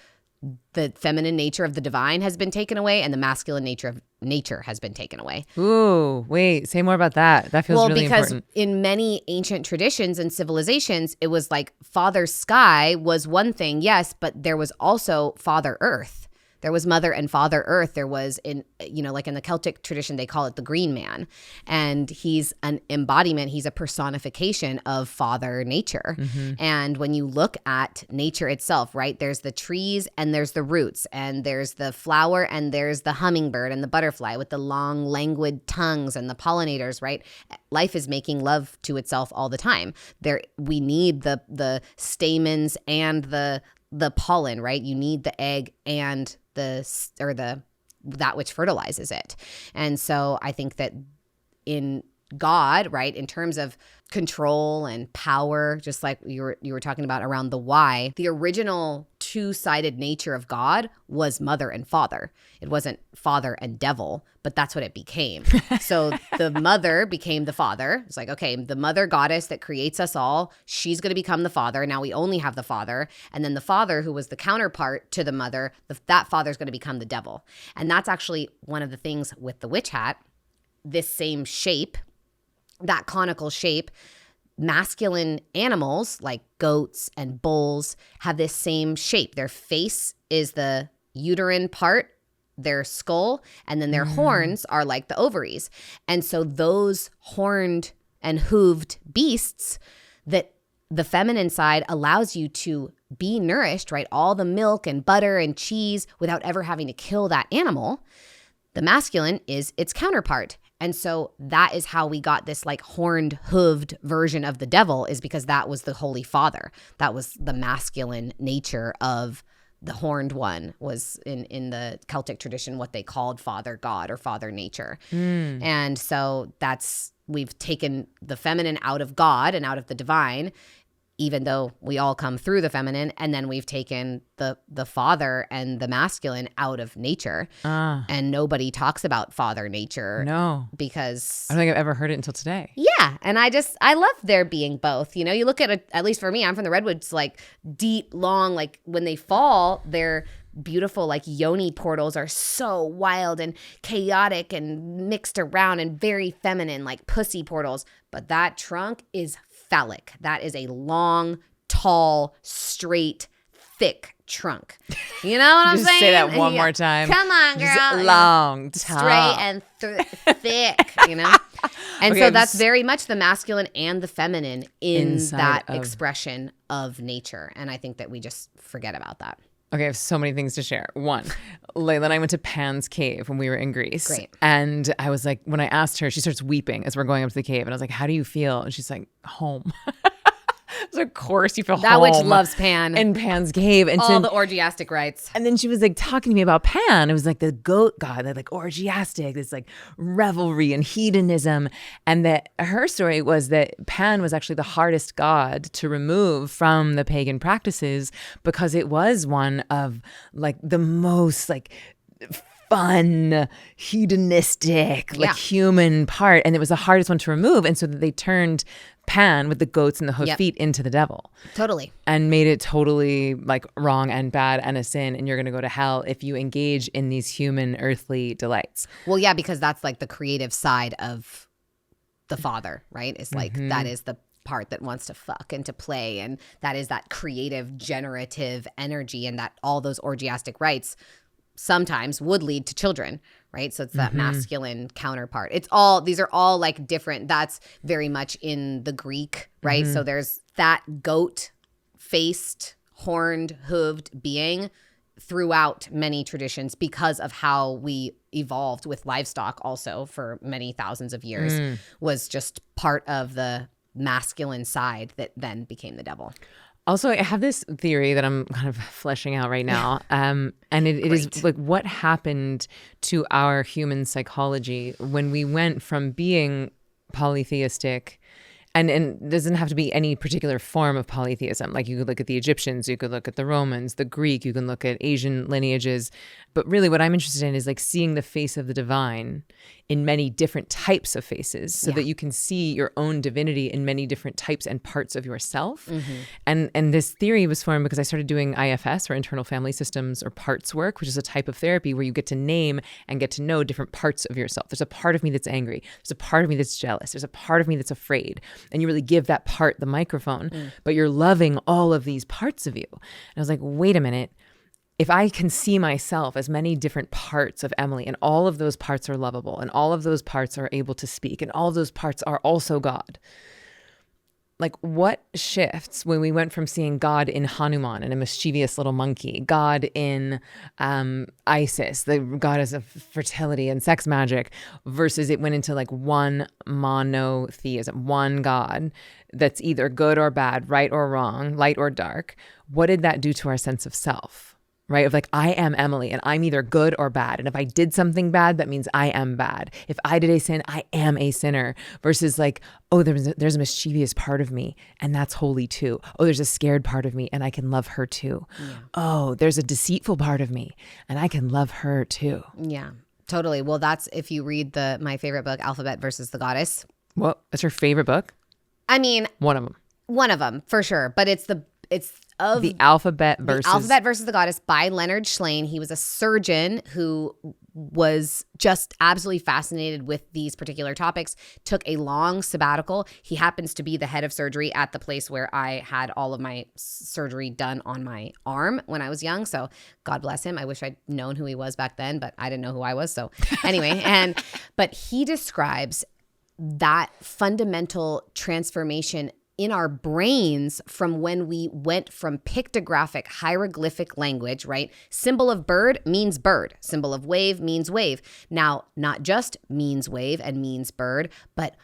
the feminine nature of the divine has been taken away and the masculine nature of nature has been taken away. Ooh, wait, say more about that. That feels really important. Well, because in many ancient traditions and civilizations, it was like Father Sky was one thing, yes, but there was also Father Earth. There was Mother and Father Earth. There was like in the Celtic tradition, they call it the Green Man. And he's an embodiment. He's a personification of Father Nature. And when you look at nature itself, right, there's the trees and there's the roots and there's the flower and there's the hummingbird and the butterfly with the long languid tongues and the pollinators, right? Life is making love to itself all the time. We need the stamens and the pollen, right? You need the egg and that which fertilizes it. And so I think that in God, right, in terms of control and power, just like you were talking about around the why, the original two-sided nature of God was mother and father. It wasn't father and devil, but that's what it became. So the mother became the father. It's like, okay, the mother goddess that creates us all, she's going to become the father. Now we only have the father. And then the father, who was the counterpart to the mother, that father's going to become the devil. And that's actually one of the things with the witch hat, this same shape, that conical shape. Masculine animals like goats and bulls have this same shape. Their face is the uterine part, their skull, and then their horns are like the ovaries. And so those horned and hooved beasts, that the feminine side allows you to be nourished, right? All the milk and butter and cheese without ever having to kill that animal. The masculine is its counterpart. And so that is how we got this like horned, hooved version of the devil, is because that was the Holy Father. That was the masculine nature of the horned one, was in the Celtic tradition what they called Father God or Father Nature. And so we've taken the feminine out of God and out of the divine, even though we all come through the feminine, and then we've taken the father and the masculine out of nature. And nobody talks about Father Nature. No. Because I don't think I've ever heard it until today. Yeah. And I love there being both. You know, you look at least for me, I'm from the Redwoods, like deep, long, like when they fall, they're beautiful, like yoni portals are so wild and chaotic and mixed around and very feminine, like pussy portals. But that trunk is phallic. That is a long, tall, straight, thick trunk. You know what I'm saying? Just say that one more time. Come on, girl. Just long, tall. Straight and thick, you know? And so that's very much the masculine and the feminine in that expression of nature. And I think that we just forget about that. Okay, I have so many things to share. One, Layla and I went to Pan's Cave when we were in Greece. Great. And I was like, when I asked her, she starts weeping as we're going up to the cave. And I was like, how do you feel? And she's like, home. So of course you feel that home. Witch loves Pan. In Pan's Cave. And all the orgiastic rites. And then she was like talking to me about Pan. It was like the goat god, that like orgiastic, this like revelry and hedonism. And that her story was that Pan was actually the hardest god to remove from the pagan practices, because it was one of like the most like fun, hedonistic, like human part. And it was the hardest one to remove. And so they turned Pan with the goats and the hoof feet into the devil. Totally. And made it totally like wrong and bad and a sin. And you're going to go to hell if you engage in these human earthly delights. Well, yeah, because that's like the creative side of the father, right? It's like that is the part that wants to fuck and to play. And that is that creative, generative energy, and that all those orgiastic rites sometimes would lead to children, right? So it's that masculine counterpart. These are all like different. That's very much in the Greek, right? So there's that goat-faced, horned, hooved being throughout many traditions because of how we evolved with livestock also for many thousands of years, was just part of the masculine side that then became the devil. Also, I have this theory that I'm kind of fleshing out right now. And it is like, what happened to our human psychology when we went from being polytheistic, and it doesn't have to be any particular form of polytheism. Like you could look at the Egyptians, you could look at the Romans, the Greek, you can look at Asian lineages. But really what I'm interested in is like seeing the face of the divine in many different types of faces, so that you can see your own divinity in many different types and parts of yourself. And this theory was formed because I started doing IFS, or internal family systems or parts work, which is a type of therapy where you get to name and get to know different parts of yourself. There's a part of me that's angry. There's a part of me that's jealous. There's a part of me that's afraid. And you really give that part the microphone, but you're loving all of these parts of you. And I was like, wait a minute. if I can see myself as many different parts of Emily, and all of those parts are lovable, and all of those parts are able to speak, and all of those parts are also God, like what shifts when we went from seeing God in Hanuman and a mischievous little monkey, God in Isis, the goddess of fertility and sex magic, versus it went into like one monotheism, one God that's either good or bad, right or wrong, light or dark. What did that do to our sense of self? Right? Of like, I am Emily and I'm either good or bad. And if I did something bad, that means I am bad. If I did a sin, I am a sinner, versus like, oh, there's a mischievous part of me and that's holy too. Oh, there's a scared part of me and I can love her too. Yeah. Oh, there's a deceitful part of me and I can love her too. Yeah, totally. Well, that's if you read my favorite book, Alphabet versus the Goddess. Well, that's your favorite book? I mean, one of them for sure. But it's the Alphabet versus the Goddess by Leonard Shlain. He was a surgeon who was just absolutely fascinated with these particular topics, took a long sabbatical. He happens to be the head of surgery at the place where I had all of my surgery done on my arm when I was young. So God bless him. I wish I'd known who he was back then, but I didn't know who I was. So anyway, but he describes that fundamental transformation in our brains from when we went from pictographic hieroglyphic language, right? Symbol of bird means bird. Symbol of wave means wave. Now, not just means wave and means bird, but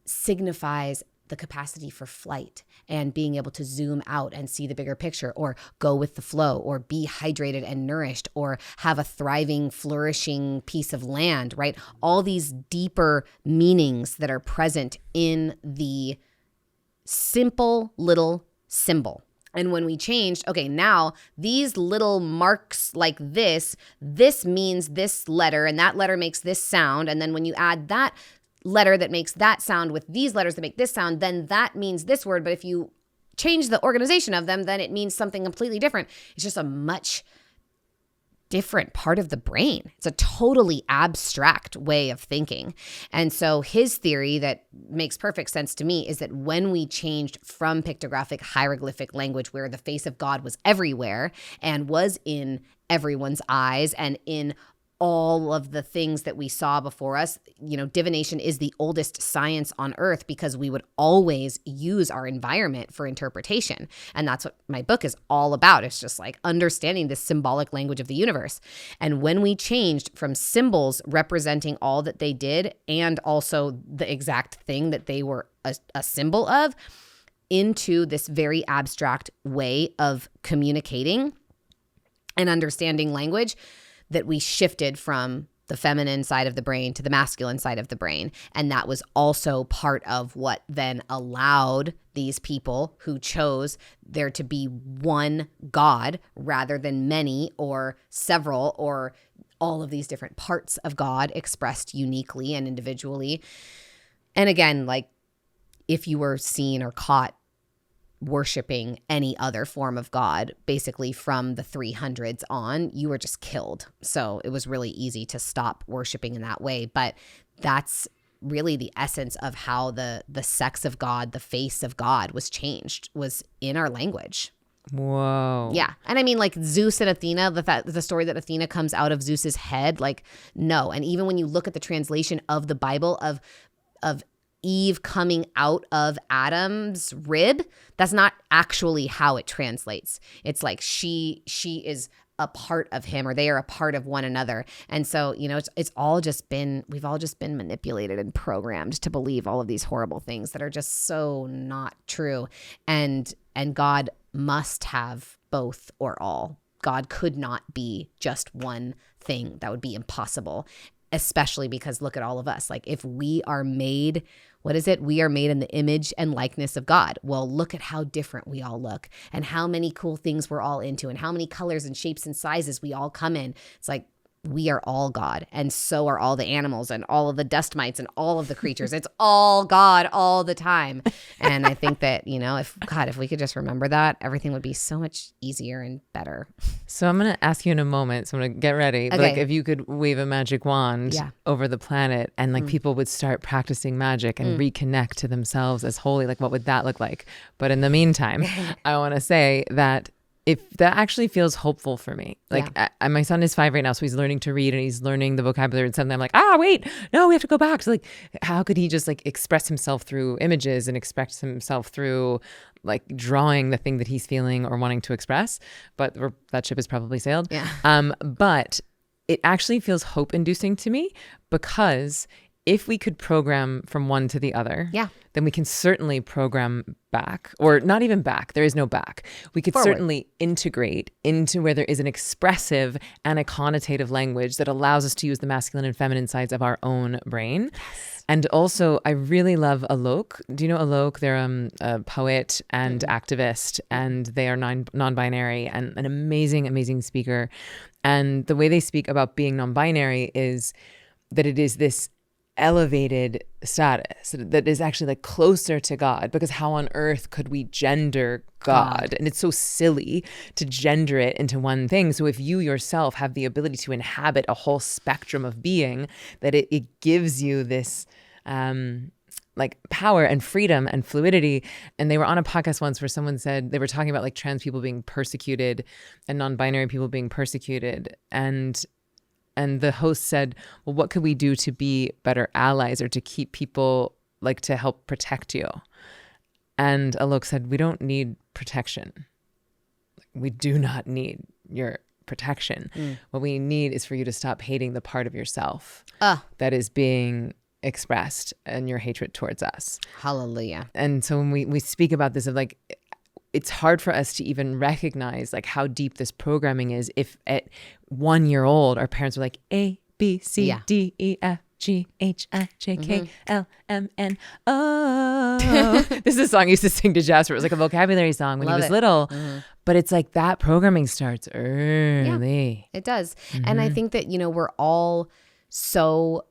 signifies the capacity for flight and being able to zoom out and see the bigger picture, or go with the flow, or be hydrated and nourished, or have a thriving, flourishing piece of land, right? All these deeper meanings that are present in the simple little symbol. And when we changed, okay, now these little marks like this means this letter, and that letter makes this sound. And then when you add that letter that makes that sound with these letters that make this sound, then that means this word. But if you change the organization of them, then it means something completely different. It's just a much different part of the brain. It's a totally abstract way of thinking. And so his theory that makes perfect sense to me is that when we changed from pictographic hieroglyphic language, where the face of God was everywhere and was in everyone's eyes and in all of the things that we saw before us, divination is the oldest science on earth because we would always use our environment for interpretation. And that's what my book is all about. It's just like understanding the symbolic language of the universe. And when we changed from symbols representing all that they did and also the exact thing that they were a symbol of, into this very abstract way of communicating and understanding language, that we shifted from the feminine side of the brain to the masculine side of the brain. And that was also part of what then allowed these people who chose there to be one God rather than many or several or all of these different parts of God expressed uniquely and individually. And again, like if you were seen or caught worshiping any other form of God, basically from the 300s on, you were just killed. So it was really easy to stop worshiping in that way. But that's really the essence of how the sex of God, the face of God was changed, was in our language. Whoa. Yeah. And I mean, like Zeus and Athena, the story that Athena comes out of Zeus's head, like, no. And even when you look at the translation of the Bible of Eve coming out of Adam's rib, that's not actually how it translates. It's like she is a part of him, or they are a part of one another. And so, it's all just been, we've all just been manipulated and programmed to believe all of these horrible things that are just so not true. And God must have both or all. God could not be just one thing. That would be impossible, especially because look at all of us. Like if we are made, what is it? We are made in the image and likeness of God. Well, look at how different we all look and how many cool things we're all into and how many colors and shapes and sizes we all come in. It's like we are all God, and so are all the animals and all of the dust mites and all of the creatures. It's all God all the time. And I think that, if we could just remember that, everything would be so much easier and better. So I'm going to ask you in a moment. So I'm going to get ready. Okay. But like if you could wave a magic wand over the planet and like people would start practicing magic and reconnect to themselves as holy, like what would that look like? But in the meantime, I want to say that if that actually feels hopeful for me. Like my son is 5 right now, so he's learning to read and he's learning the vocabulary, and suddenly I'm like, wait, no, we have to go back. So like, how could he just like express himself through images and express himself through like drawing the thing that he's feeling or wanting to express? But that ship has probably sailed. But it actually feels hope inducing to me, because if we could program from one to the other, then we can certainly program back, or not even back. There is no back. We could certainly integrate into where there is an expressive and a connotative language that allows us to use the masculine and feminine sides of our own brain. Yes. And also, I really love Alok. Do you know Alok? They're a poet and activist, and they are non-binary and an amazing, amazing speaker. And the way they speak about being non-binary is that it is this elevated status that is actually like closer to God, because how on earth could we gender God? And it's so silly to gender it into one thing. So if you yourself have the ability to inhabit a whole spectrum of being, that it gives you this like power and freedom and fluidity. And they were on a podcast once where someone said, they were talking about like trans people being persecuted and non-binary people being persecuted, and the host said, well, what could we do to be better allies or to keep people, like, to help protect you? And Alok said, we don't need protection. We do not need your protection. What we need is for you to stop hating the part of yourself that is being expressed and your hatred towards us. Hallelujah. And so when we speak about this, of like, it's hard for us to even recognize like how deep this programming is. If at 1 year old, our parents were like A, B, C, D, E, F, G, H, I, J, K, L, M, N, O. This is a song I used to sing to Jasper. It was like a vocabulary song when he was little. But it's like that programming starts early. It does. And I think that, we're all so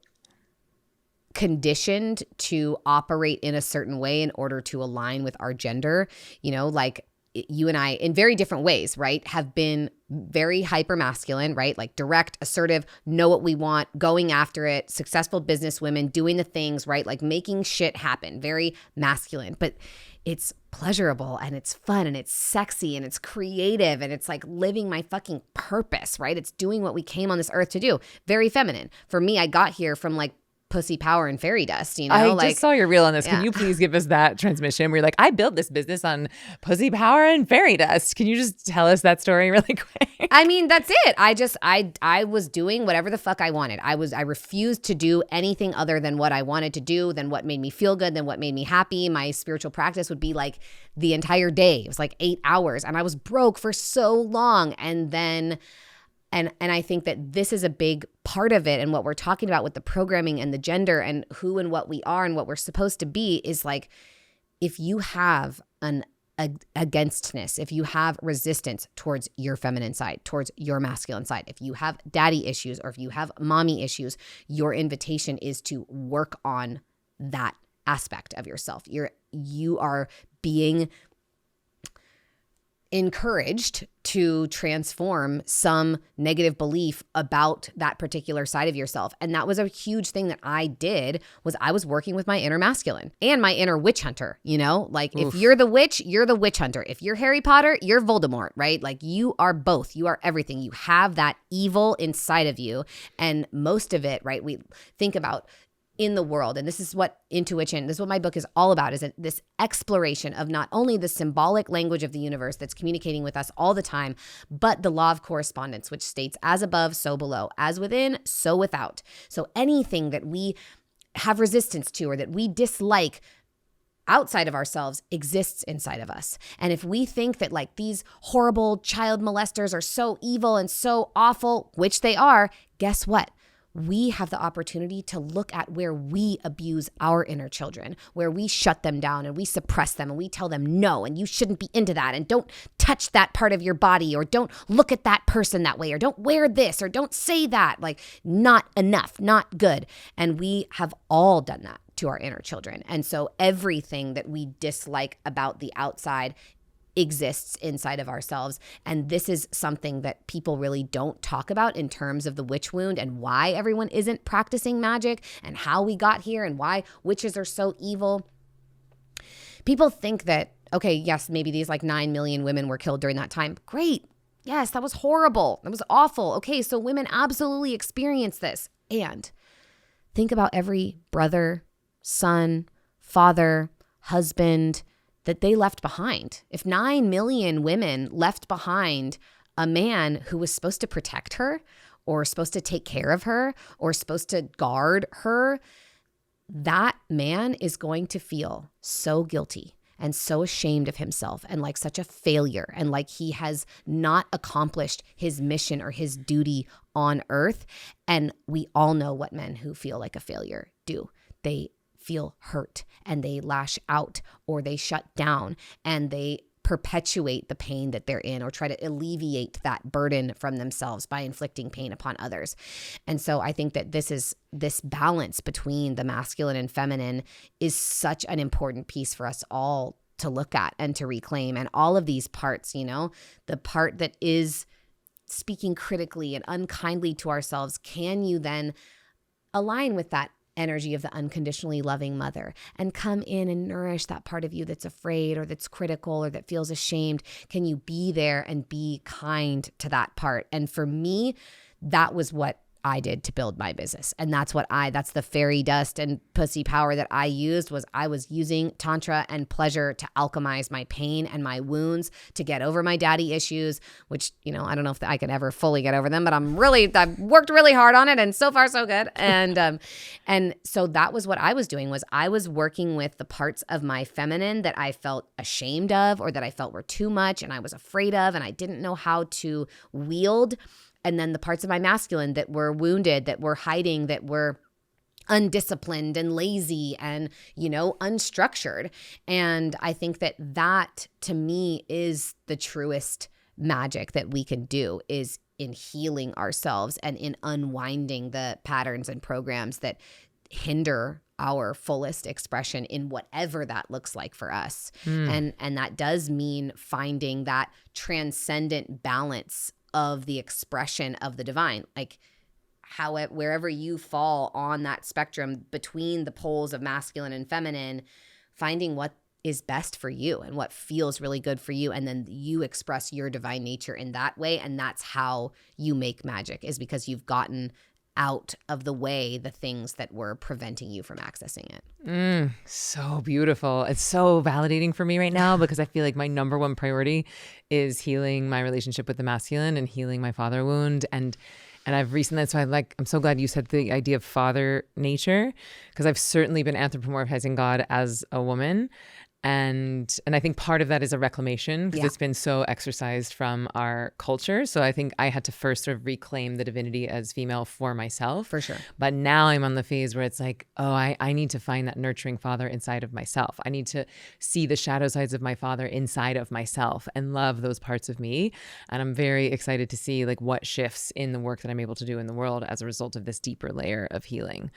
conditioned to operate in a certain way in order to align with our gender, like you and I in very different ways, right, have been very hyper masculine, right? Like direct, assertive, know what we want, going after it, successful business women, doing the things, right? Like making shit happen, very masculine. But it's pleasurable and it's fun and it's sexy and it's creative and it's like living my fucking purpose, right? It's doing what we came on this earth to do. Very feminine. For me, I got here from like pussy power and fairy dust, I just saw your reel on this. Can you please give us that transmission where you're like, I built this business on pussy power and fairy dust. Can you just tell us that story really quick? I mean, that's it. I was doing whatever the fuck I wanted. I refused to do anything other than what I wanted to do, than what made me feel good, than what made me happy. My spiritual practice would be like the entire day. It was like 8 hours and I was broke for so long. And then And I think that this is a big part of it. And what we're talking about with the programming and the gender and who and what we are and what we're supposed to be is like, if you have an againstness, if you have resistance towards your feminine side, towards your masculine side, if you have daddy issues or if you have mommy issues, your invitation is to work on that aspect of yourself. You are being encouraged to transform some negative belief about that particular side of yourself. And that was a huge thing that I did, was I was working with my inner masculine and my inner witch hunter, like if you're the witch, you're the witch hunter. If you're Harry Potter, you're Voldemort, right? Like you are both, you are everything. You have that evil inside of you. And most of it, right? We think about in the world. And this is what intuition, this is what my book is all about, is this exploration of not only the symbolic language of the universe that's communicating with us all the time, but the law of correspondence, which states as above, so below, as within, so without. So anything that we have resistance to or that we dislike outside of ourselves exists inside of us. And if we think that like these horrible child molesters are so evil and so awful, which they are, guess what? We have the opportunity to look at where we abuse our inner children, where we shut them down and we suppress them and we tell them no, and you shouldn't be into that, and don't touch that part of your body, or don't look at that person that way, or don't wear this, or don't say that. Like, not enough, not good. And we have all done that to our inner children. And so everything that we dislike about the outside exists inside of ourselves. And this is something that people really don't talk about in terms of the witch wound and why everyone isn't practicing magic and how we got here and why witches are so evil. People think that okay, yes, maybe these like 9 million women were killed during that time. Great. Yes, that was horrible. That was awful. Okay, so women absolutely experience this. And think about every brother, son, father, husband that they left behind. If 9 million women left behind a man who was supposed to protect her or supposed to take care of her or supposed to guard her, that man is going to feel so guilty and so ashamed of himself and like such a failure and like he has not accomplished his mission or his duty on earth. And we all know what men who feel like a failure do. They feel hurt and they lash out or they shut down and they perpetuate the pain that they're in or try to alleviate that burden from themselves by inflicting pain upon others. And so I think that this balance between the masculine and feminine is such an important piece for us all to look at and to reclaim. And all of these parts, you know, the part that is speaking critically and unkindly to ourselves, can you then align with that energy of the unconditionally loving mother and come in and nourish that part of you that's afraid or that's critical or that feels ashamed? Can you be there and be kind to that part? And for me, that was what I did to build my business. And that's the fairy dust and pussy power that I used. I was using Tantra and pleasure to alchemize my pain and my wounds, to get over my daddy issues, which, you know, I don't know if I can ever fully get over them, but I've worked really hard on it, and so far so good. And so that was what I was doing, was I was working with the parts of my feminine that I felt ashamed of or that I felt were too much and I was afraid of and I didn't know how to wield. And then the parts of my masculine that were wounded, that were hiding, that were undisciplined and lazy and, you know, unstructured. And I think that to me is the truest magic that we can do, is in healing ourselves and in unwinding the patterns and programs that hinder our fullest expression in whatever that looks like for us. And that does mean finding that transcendent balance of the expression of the divine, like wherever you fall on that spectrum between the poles of masculine and feminine, finding what is best for you and what feels really good for you. And then you express your divine nature in that way. And that's how you make magic, is because you've gotten out of the way the things that were preventing you from accessing it. So beautiful. It's so validating for me right now, because I feel like my number one priority is healing my relationship with the masculine and healing my father wound. And I've recently, that's why I'm so glad you said the idea of father nature, because I've certainly been anthropomorphizing God as a woman. And I think part of that is a reclamation, because it's been so exercised from our culture. So I think I had to first sort of reclaim the divinity as female for myself. For sure. But now I'm on the phase where it's like, oh, I need to find that nurturing father inside of myself. I need to see the shadow sides of my father inside of myself and love those parts of me. And I'm very excited to see like what shifts in the work that I'm able to do in the world as a result of this deeper layer of healing.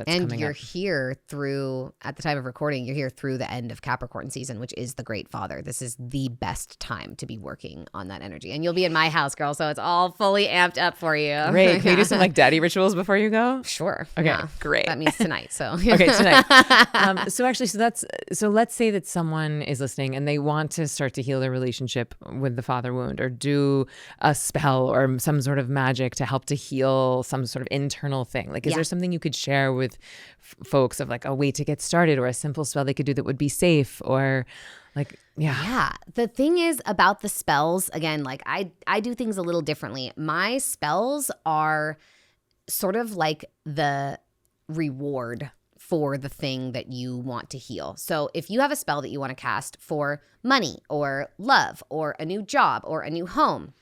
And you're here through, at the time of recording, you're here through the end of Capricorn season, which is the Great Father. This is the best time to be working on that energy. And you'll be in my house, girl, so it's all fully amped up for you. Great. Can you do some like daddy rituals before you go? Sure. Okay, yeah. great. That means tonight. So okay, tonight. So let's say that someone is listening and they want to start to heal their relationship with the father wound, or do a spell or some sort of magic to help to heal some sort of internal thing. Like, is there something you could share with folks of like a way to get started, or a simple spell they could do that would be safe, or like, Yeah. The thing is about the spells, again, like I do things a little differently. My spells are sort of like the reward for the thing that you want to heal. So if you have a spell that you want to cast for money or love or a new job or a new home,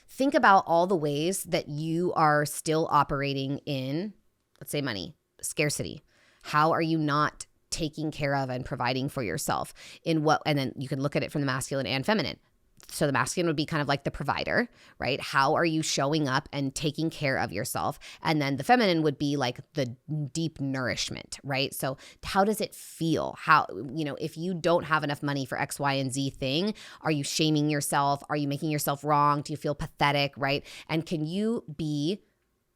think about all the ways that you are still operating in, let's say, money, scarcity. How are you not taking care of and providing for yourself in what, and then you can look at it from the masculine and feminine. So the masculine would be kind of like the provider, right? How are you showing up and taking care of yourself? And then the feminine would be like the deep nourishment, right? So how does it feel? How, you know, if you don't have enough money for X, Y, and Z thing, are you shaming yourself? Are you making yourself wrong? Do you feel pathetic, right? And can you be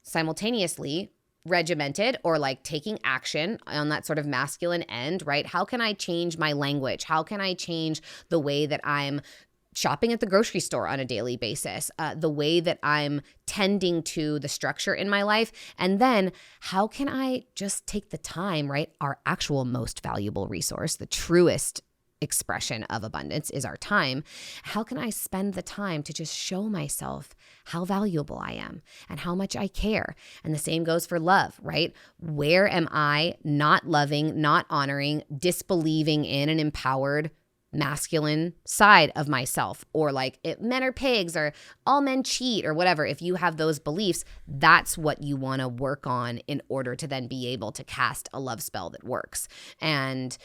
simultaneously regimented or like taking action on that sort of masculine end, right? How can I change my language? How can I change the way that I'm shopping at the grocery store on a daily basis, the way that I'm tending to the structure in my life? And then how can I just take the time, right? Our actual most valuable resource, the truest expression of abundance is our time. How can I spend the time to just show myself how valuable I am and how much I care? And the same goes for love, right? Where am I not loving, not honoring, disbelieving in an empowered masculine side of myself? Or like, men are pigs, or all men cheat, or whatever. If you have those beliefs, that's what you want to work on in order to then be able to cast a love spell that works. And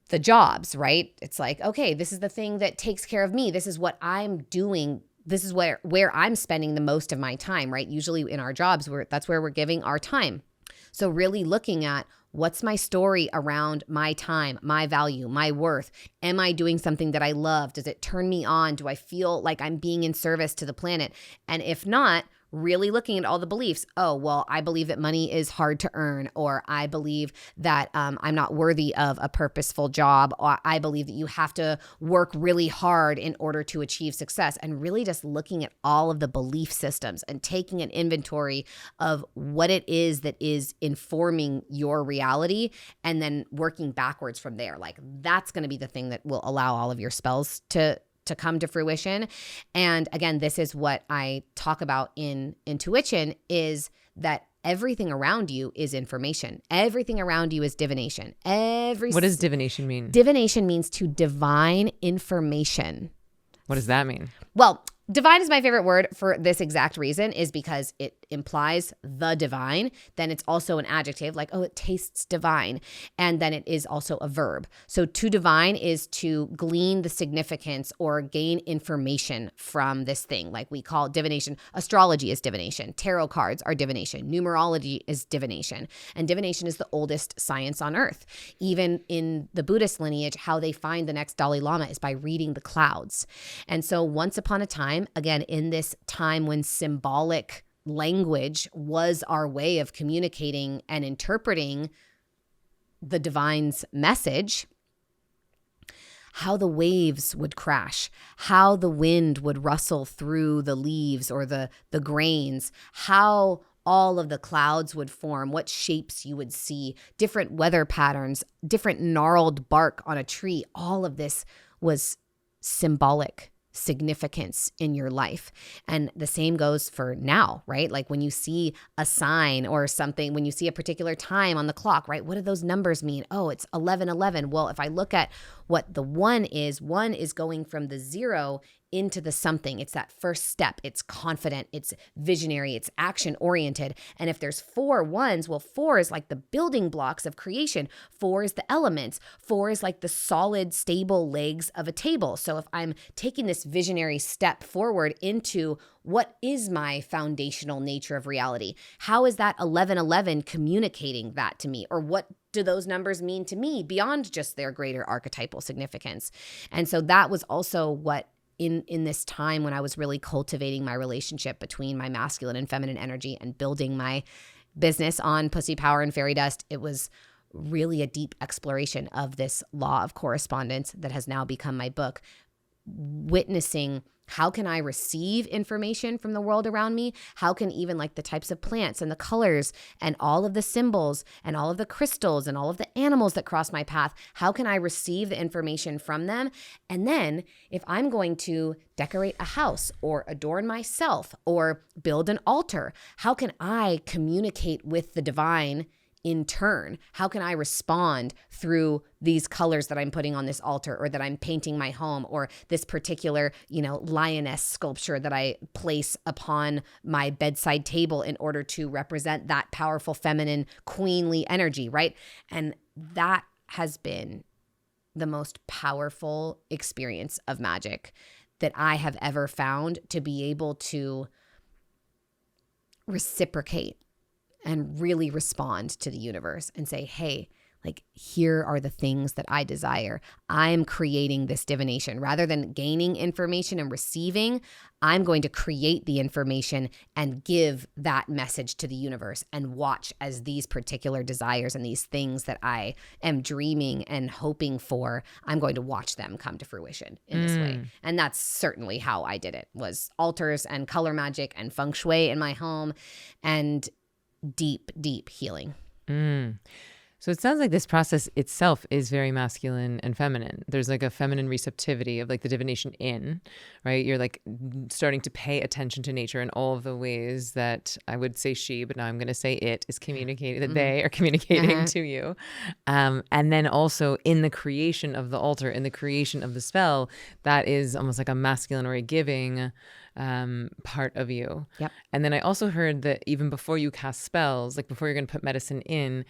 the jobs, right? It's like, okay, this is the thing that takes care of me. This is what I'm doing. This is where I'm spending the most of my time, right? Usually in our jobs, that's where we're giving our time. So really looking at, what's my story around my time, my value, my worth? Am I doing something that I love? Does it turn me on? Do I feel like I'm being in service to the planet? And if not, really looking at all the beliefs. Oh, well, I believe that money is hard to earn, or I believe that I'm not worthy of a purposeful job, or I believe that you have to work really hard in order to achieve success. And really just looking at all of the belief systems and taking an inventory of what it is that is informing your reality, and then working backwards from there. Like, that's going to be the thing that will allow all of your spells to come to fruition. And again, this is what I talk about in intuition, is that everything around you is information. Everything around you is divination. What does divination mean? Divination means to divine information. What does that mean? Well, divine is my favorite word for this exact reason, is because it implies the divine. Then it's also an adjective, like, oh, it tastes divine. And then it is also a verb. So to divine is to glean the significance or gain information from this thing. Like we call divination, astrology is divination. Tarot cards are divination. Numerology is divination. And divination is the oldest science on earth. Even in the Buddhist lineage, how they find the next Dalai Lama is by reading the clouds. And so once upon a time, again, in this time when symbolic language was our way of communicating and interpreting the divine's message, how the waves would crash, how the wind would rustle through the leaves or the grains, how all of the clouds would form, what shapes you would see, different weather patterns, different gnarled bark on a tree. All of this was symbolic significance in your life. And the same goes for now, right? Like when you see a sign or something, when you see a particular time on the clock, right? What do those numbers mean? Oh, it's 11:11. Well, if I look at what the one is going from the 0 into the something. It's that first step. It's confident, it's visionary, it's action oriented. And if there's 4 ones, well, 4 is like the building blocks of creation. 4 is the elements. 4 is like the solid, stable legs of a table. So if I'm taking this visionary step forward into what is my foundational nature of reality, how is that 11:11 communicating that to me? Or what do those numbers mean to me beyond just their greater archetypal significance? And so that was also what in this time when I was really cultivating my relationship between my masculine and feminine energy and building my business on pussy power and fairy dust, it was really a deep exploration of this law of correspondence that has now become my book, witnessing how can I receive information from the world around me? How can even like the types of plants and the colors and all of the symbols and all of the crystals and all of the animals that cross my path, how can I receive the information from them? And then if I'm going to decorate a house or adorn myself or build an altar, how can I communicate with the divine in turn? How can I respond through these colors that I'm putting on this altar, or that I'm painting my home, or this particular, lioness sculpture that I place upon my bedside table in order to represent that powerful feminine queenly energy, right? And that has been the most powerful experience of magic that I have ever found, to be able to reciprocate and really respond to the universe and say, hey, like, here are the things that I desire. I'm creating this divination. Rather than gaining information and receiving, I'm going to create the information and give that message to the universe and watch as these particular desires and these things that I am dreaming and hoping for, I'm going to watch them come to fruition in this way. And that's certainly how I did it, was altars and color magic and feng shui in my home and deep, deep healing. So it sounds like this process itself is very masculine and feminine. There's like a feminine receptivity of like the divination in, right? You're like starting to pay attention to nature in all of the ways that I would say she, but now I'm going to say it is communicating, that they are communicating to you. And then also in the creation of the altar, in the creation of the spell, that is almost like a masculine or a giving part of you. Yep. And then I also heard that even before you cast spells, like before you're going to put medicine in,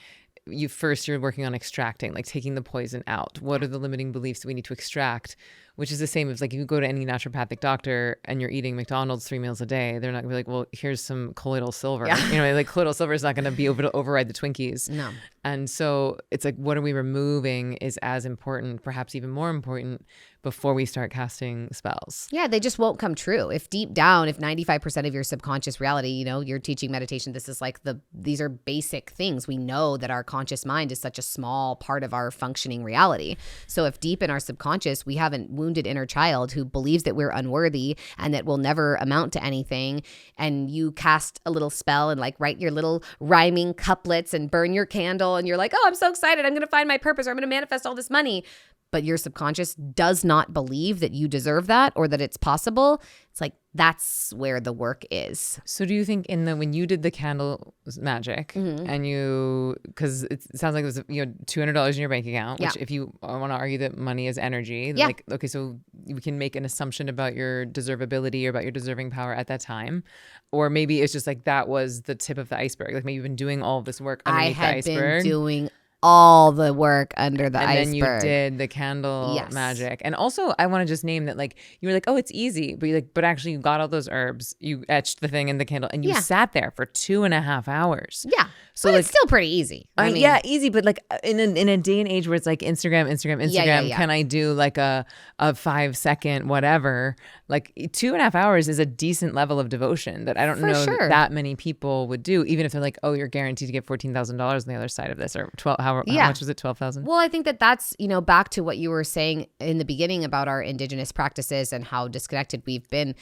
you're working on extracting, like taking the poison out. What are the limiting beliefs that we need to extract? Which is the same as like if you go to any naturopathic doctor and you're eating McDonald's 3 meals a day, they're not gonna be like, well, here's some colloidal silver. Like colloidal silver is not going to be able to override the Twinkies. No. And so it's like, what are we removing is as important, perhaps even more important, before we start casting spells. Yeah, they just won't come true. If deep down, if 95% of your subconscious reality, you're teaching meditation, this is like these are basic things. We know that our conscious mind is such a small part of our functioning reality. So if deep in our subconscious, we have a wounded inner child who believes that we're unworthy and that we'll never amount to anything, and you cast a little spell and like write your little rhyming couplets and burn your candle, and you're like, oh, I'm so excited, I'm going to find my purpose, or I'm going to manifest all this money. But your subconscious does not believe that you deserve that or that it's possible. It's like, that's where the work is. So do you think when you did the candle magic and because it sounds like it was, $200 in your bank account, which if you want to argue that money is energy, like, okay, so we can make an assumption about your deservability or about your deserving power at that time. Or maybe it's just like, that was the tip of the iceberg. Like maybe you've been doing all of this work underneath the iceberg. I had been doing all the work under the iceberg. And then you did the candle magic. And also, I want to just name that, like, you were like, oh, it's easy. But you're like, but actually you got all those herbs, you etched the thing in the candle, and you sat there for 2.5 hours. Yeah. So but like, it's still pretty easy. I mean, yeah, easy. But like in a day and age where it's like Instagram, can I do like a 5-second whatever? Like 2.5 hours is a decent level of devotion that I don't know that many people would do, even if they're like, oh, you're guaranteed to get $14,000 on the other side of this, or how much was it? 12,000. Well, I think that's back to what you were saying in the beginning about our indigenous practices and how disconnected we've been.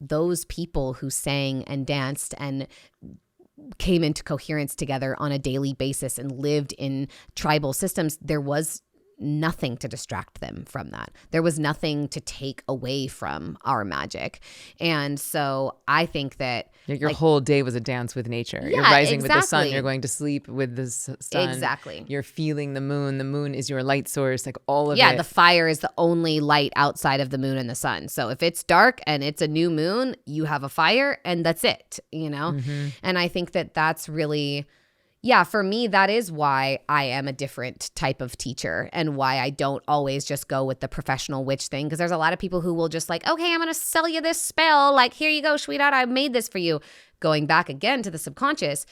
Those people who sang and danced and came into coherence together on a daily basis and lived in tribal systems, there was nothing to distract them from that. There was nothing to take away from our magic. And so I think that your whole day was a dance with nature. You're rising with the sun. You're going to sleep with the sun. Exactly. You're feeling the moon. The moon is your light source, like all of it. Yeah, the fire is the only light outside of the moon and the sun. So if it's dark and it's a new moon, you have a fire and that's it, And I think that that's really... Yeah, for me, that is why I am a different type of teacher and why I don't always just go with the professional witch thing, because there's a lot of people who will just like, okay, I'm going to sell you this spell. Like, here you go, sweetheart, I made this for you. Going back again to the subconscious,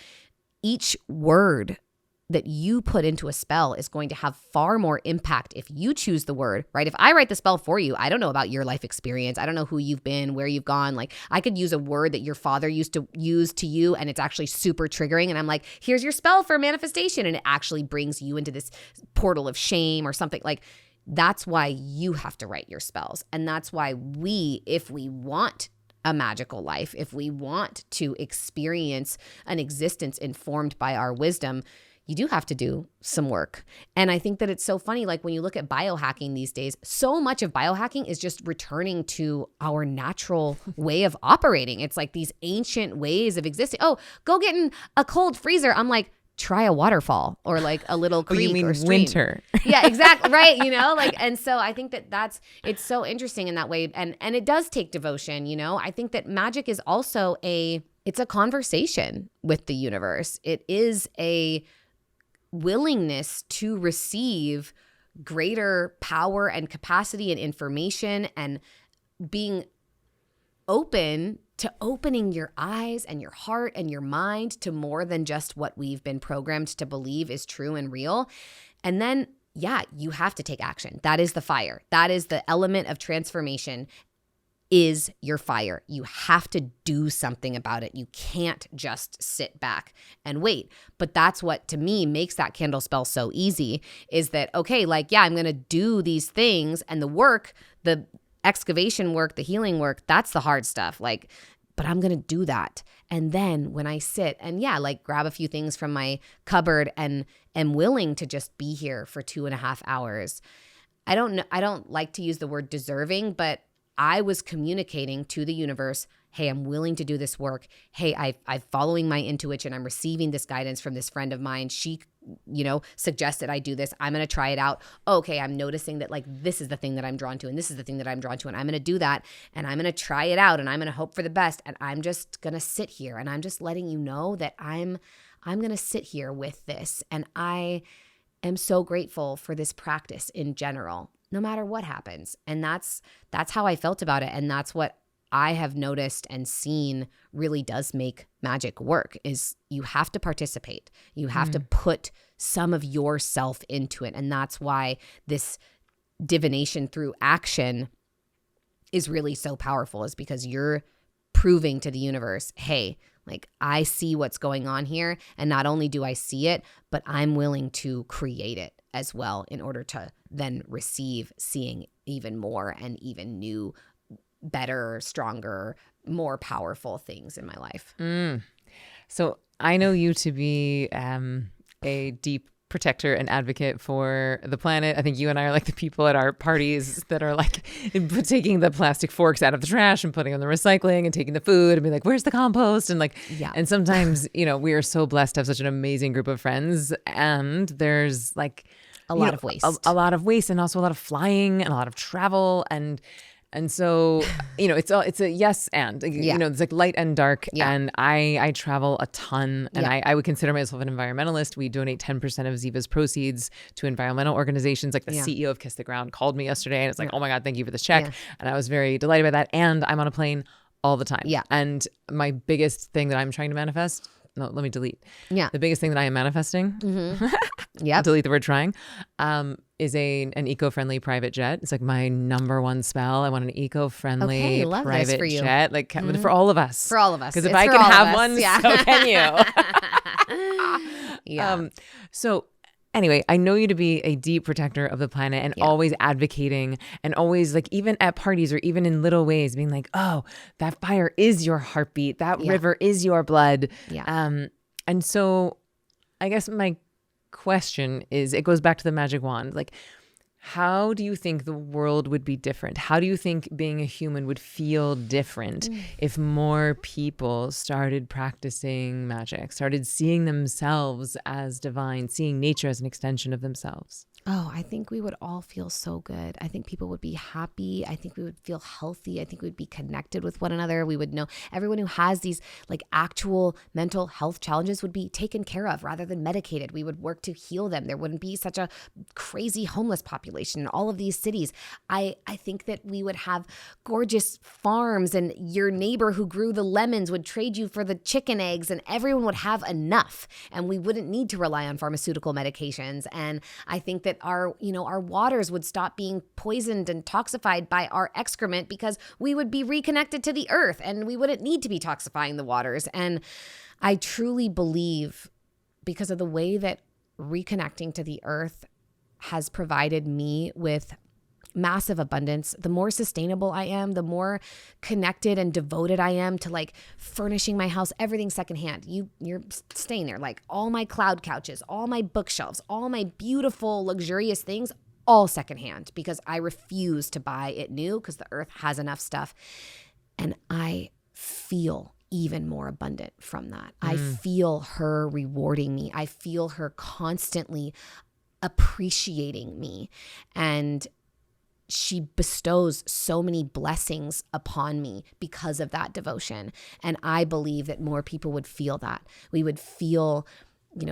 each word that you put into a spell is going to have far more impact if you choose the word, right? If I write the spell for you, I don't know about your life experience. I don't know who you've been, where you've gone. Like, I could use a word that your father used to use to you, and it's actually super triggering. And I'm like, here's your spell for manifestation. And it actually brings you into this portal of shame or something. Like, that's why you have to write your spells. And that's why if we want a magical life, if we want to experience an existence informed by our wisdom, you do have to do some work. And I think that it's so funny, like when you look at biohacking these days, so much of biohacking is just returning to our natural way of operating. It's like these ancient ways of existing. Oh, go get in a cold freezer. I'm like, try a waterfall or like a little creek or stream. Winter. Yeah, exactly. Right. And so I think that it's so interesting in that way. And it does take devotion. I think that magic is also it's a conversation with the universe. It is a willingness to receive greater power and capacity and information, and being open to opening your eyes and your heart and your mind to more than just what we've been programmed to believe is true and real. And then, yeah, you have to take action. That is the fire. That is the element of transformation, is your fire. You have to do something about it. You can't just sit back and wait. But that's what, to me, makes that candle spell so easy, is that, okay, like, yeah, I'm going to do these things, and the work, the excavation work, the healing work, that's the hard stuff. Like, but I'm going to do that. And then when I sit and, yeah, like, grab a few things from my cupboard and am willing to just be here for 2.5 hours, I don't like to use the word deserving, but I was communicating to the universe, hey, I'm willing to do this work. Hey, I'm following my intuition. I'm receiving this guidance from this friend of mine. She, suggested I do this. I'm going to try it out. Okay, I'm noticing that, like, this is the thing that I'm drawn to, and this is the thing that I'm drawn to, and I'm going to do that, and I'm going to try it out, and I'm going to hope for the best, and I'm just going to sit here, and I'm just letting you know that I'm going to sit here with this, and I am so grateful for this practice in general, no matter what happens. And that's how I felt about it. And that's what I have noticed and seen really does make magic work, is you have to participate. You have to put some of yourself into it. And that's why this divination through action is really so powerful, is because you're proving to the universe, hey, like, I see what's going on here. And not only do I see it, but I'm willing to create it as well in order to then receive seeing even more and even new, better, stronger, more powerful things in my life. So I know you to be a deep protector and advocate for the planet. I think you and I are like the people at our parties that are like taking the plastic forks out of the trash and putting them in the recycling and taking the food and be like, where's the compost? And like, yeah. And sometimes, we are so blessed to have such an amazing group of friends, and there's like a lot of waste, a lot of waste, and also a lot of flying and a lot of travel. And so, it's a yes and, it's like light and dark. Yeah. And I travel a ton, and I would consider myself an environmentalist. We donate 10% of Ziva's proceeds to environmental organizations. Like the CEO of Kiss the Ground called me yesterday, and it's like, oh my God, thank you for this check. Yeah. And I was very delighted by that. And I'm on a plane all the time. Yeah. And my biggest thing that I'm trying to manifest, no, let me delete. Yeah. The biggest thing that I am manifesting, delete the word trying, is an eco-friendly private jet. It's like my number one spell. I want an eco-friendly private jet, like for all of us. For all of us. Because if I can have one, so can you. So anyway, I know you to be a deep protector of the planet, and always advocating, and always, like, even at parties or even in little ways, being like, oh, that fire is your heartbeat. That river is your blood. Yeah. And so I guess my question is, it goes back to the magic wand. Like, how do you think the world would be different? How do you think being a human would feel different if more people started practicing magic, started seeing themselves as divine, seeing nature as an extension of themselves? Oh, I think we would all feel so good. I think people would be happy. I think we would feel healthy. I think we'd be connected with one another. We would know everyone who has these like actual mental health challenges would be taken care of rather than medicated. We would work to heal them. There wouldn't be such a crazy homeless population in all of these cities. I think that we would have gorgeous farms, and your neighbor who grew the lemons would trade you for the chicken eggs, and everyone would have enough, and we wouldn't need to rely on pharmaceutical medications. And I think that our waters would stop being poisoned and toxified by our excrement, because we would be reconnected to the earth and we wouldn't need to be toxifying the waters. And I truly believe, because of the way that reconnecting to the earth has provided me with massive abundance, the more sustainable I am, the more connected and devoted I am to like furnishing my house, everything secondhand. You're staying there, like all my cloud couches, all my bookshelves, all my beautiful, luxurious things, all secondhand, because I refuse to buy it new, because the earth has enough stuff. And I feel even more abundant from that. I feel her rewarding me. I feel her constantly appreciating me. And she bestows so many blessings upon me because of that devotion. And I believe that more people would feel that. We would feel,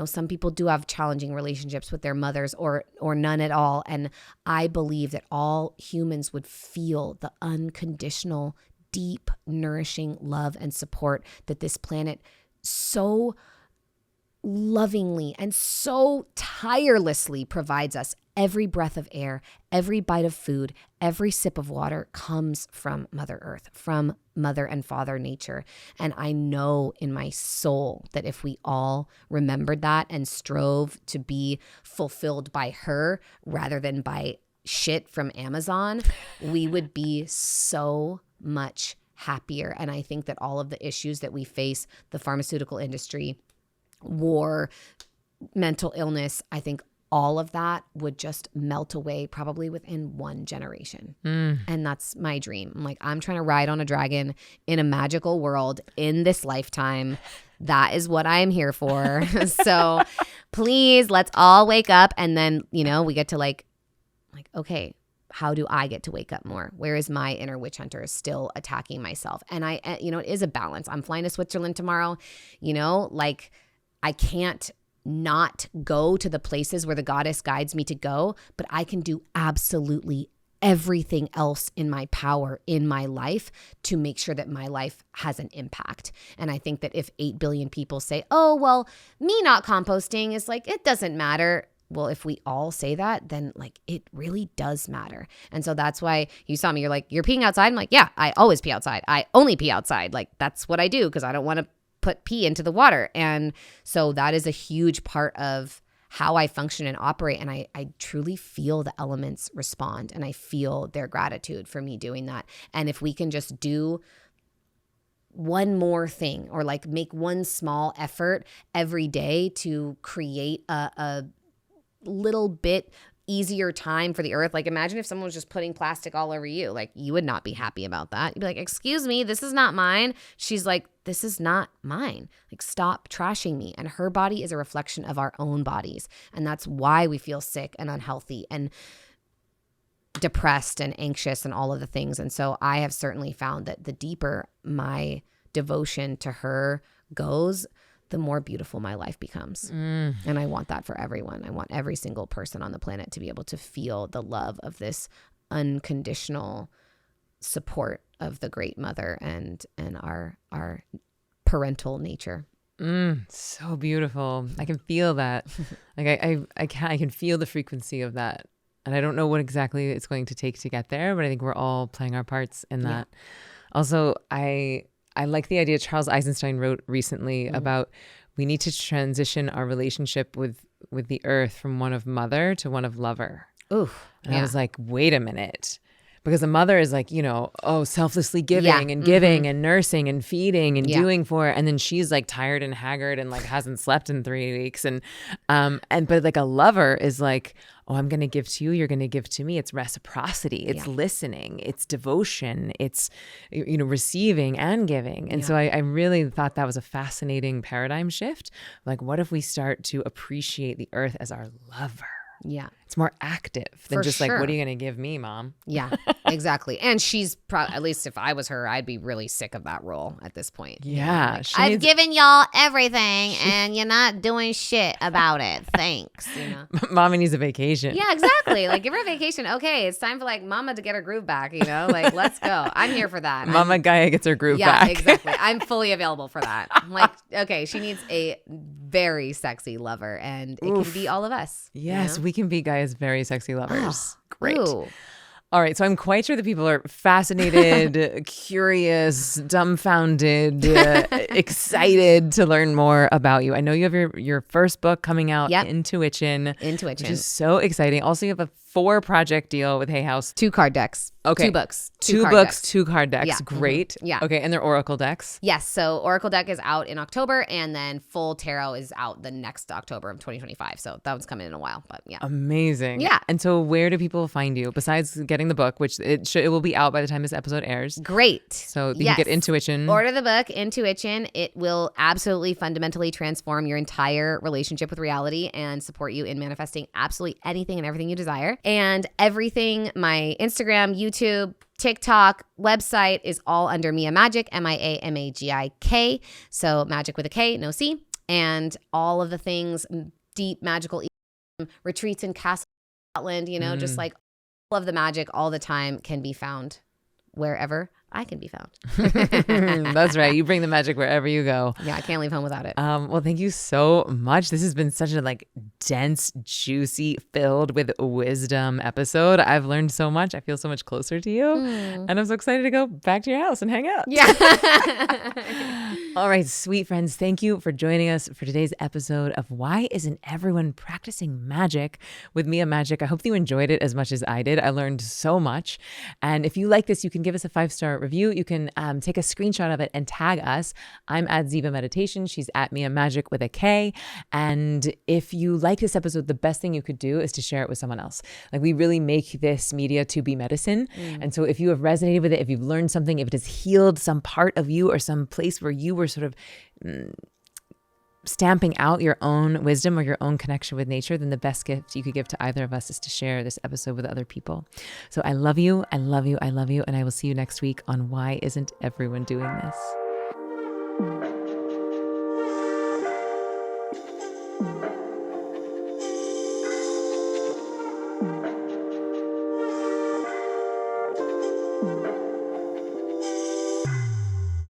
some people do have challenging relationships with their mothers or none at all. And I believe that all humans would feel the unconditional, deep, nourishing love and support that this planet so lovingly and so tirelessly provides us. Every breath of air, every bite of food, every sip of water comes from Mother Earth, from Mother and Father Nature. And I know in my soul that if we all remembered that and strove to be fulfilled by her rather than by shit from Amazon, we would be so much happier. And I think that all of the issues that we face, the pharmaceutical industry, war, mental illness, I think all of that would just melt away probably within one generation. And that's my dream. I'm trying to ride on a dragon in a magical world in this lifetime. That is what I'm here for. So please, let's all wake up. And then, we get to okay, how do I get to wake up more? Where is my inner witch hunter still attacking myself? And it is a balance. I'm flying to Switzerland tomorrow. I can't not go to the places where the goddess guides me to go, but I can do absolutely everything else in my power in my life to make sure that my life has an impact. And I think that if 8 billion people say, oh, well, me not composting is it doesn't matter. Well, if we all say that, then it really does matter. And so that's why you saw me, you're you're peeing outside. I'm yeah, I always pee outside. I only pee outside. That's what I do because I don't want to put pee into the water. And so that is a huge part of how I function and operate. And I truly feel the elements respond and I feel their gratitude for me doing that. And if we can just do one more thing or make one small effort every day to create a little bit easier time for the earth. Imagine if someone was just putting plastic all over you. You would not be happy about that. You'd be excuse me, this is not mine. She's this is not mine. Stop trashing me. And her body is a reflection of our own bodies. And that's why we feel sick and unhealthy and depressed and anxious and all of the things. And so I have certainly found that the deeper my devotion to her goes, the more beautiful my life becomes. And I want that for everyone. I want every single person on the planet to be able to feel the love of this unconditional support of the Great Mother and our parental nature. So beautiful. I can feel that. I can feel the frequency of that. And I don't know what exactly it's going to take to get there, but I think we're all playing our parts in that. Yeah. Also, I like the idea Charles Eisenstein wrote recently about we need to transition our relationship with the earth from one of mother to one of lover. Ooh, and I was wait a minute. Because a mother is selflessly giving and giving and nursing and feeding and doing for it. And then she's tired and haggard and hasn't slept in 3 weeks. But a lover is oh, I'm going to give to you. You're going to give to me. It's reciprocity. It's listening. It's devotion. It's, receiving and giving. And so I really thought that was a fascinating paradigm shift. What if we start to appreciate the earth as our lover? Yeah. It's more active than just sure. what are you going to give me, Mom? Yeah, exactly. And she's at least if I was her, I'd be really sick of that role at this point. Yeah. I've given y'all everything and you're not doing shit about it. Thanks. Mommy needs a vacation. Yeah, exactly. Give her a vacation. Okay, it's time for Mama to get her groove back, let's go. I'm here for that. Mama Gaia gets her groove back. Yeah, exactly. I'm fully available for that. I'm okay, she needs a very sexy lover and it can be all of us. Yes, we can be Gaia's very sexy lovers. Great. Ooh. All right. So I'm quite sure that people are fascinated, curious, dumbfounded, excited to learn more about you. I know you have your first book coming out, Intuition. Which is so exciting. Also, you have a 4-project deal with Hay House. 2 card decks. Okay. 2 books. 2 books, 2 card decks. Yeah. Great. Yeah. Okay. And they're Oracle decks. Yes. So Oracle deck is out in October and then full tarot is out the next October of 2025. So that one's coming in a while, but yeah. Amazing. Yeah. And so where do people find you besides getting the book, which it will be out by the time this episode airs? Great. So you can get Intuition. Order the book, Intuition. It will absolutely fundamentally transform your entire relationship with reality and support you in manifesting absolutely anything and everything you desire. And everything, my Instagram, YouTube, TikTok, website is all under Mia Magik, MIAMAGIK. So magic with a K, no C. And all of the things, deep magical retreats in Castle, Scotland, just all of the magic all the time can be found wherever I can be found. That's right. You bring the magic wherever you go. Yeah, I can't leave home without it. Well, thank you so much. This has been such a dense, juicy, filled with wisdom episode. I've learned so much. I feel so much closer to you. And I'm so excited to go back to your house and hang out. Yeah. All right, sweet friends. Thank you for joining us for today's episode of Why Isn't Everyone Practicing Magic with Mia Magik. I hope you enjoyed it as much as I did. I learned so much. And if you like this, you can give us a 5-star review. You can take a screenshot of it and tag us. I'm at Ziva Meditation. She's at Mia Magik with a K. And if you like this episode, the best thing you could do is to share it with someone else. We really make this media to be medicine. And so if you have resonated with it, if you've learned something, if it has healed some part of you or some place where you were sort of stamping out your own wisdom or your own connection with nature, then the best gift you could give to either of us is to share this episode with other people. So I love you. I love you. I love you. And I will see you next week on Why Isn't Everyone Doing This?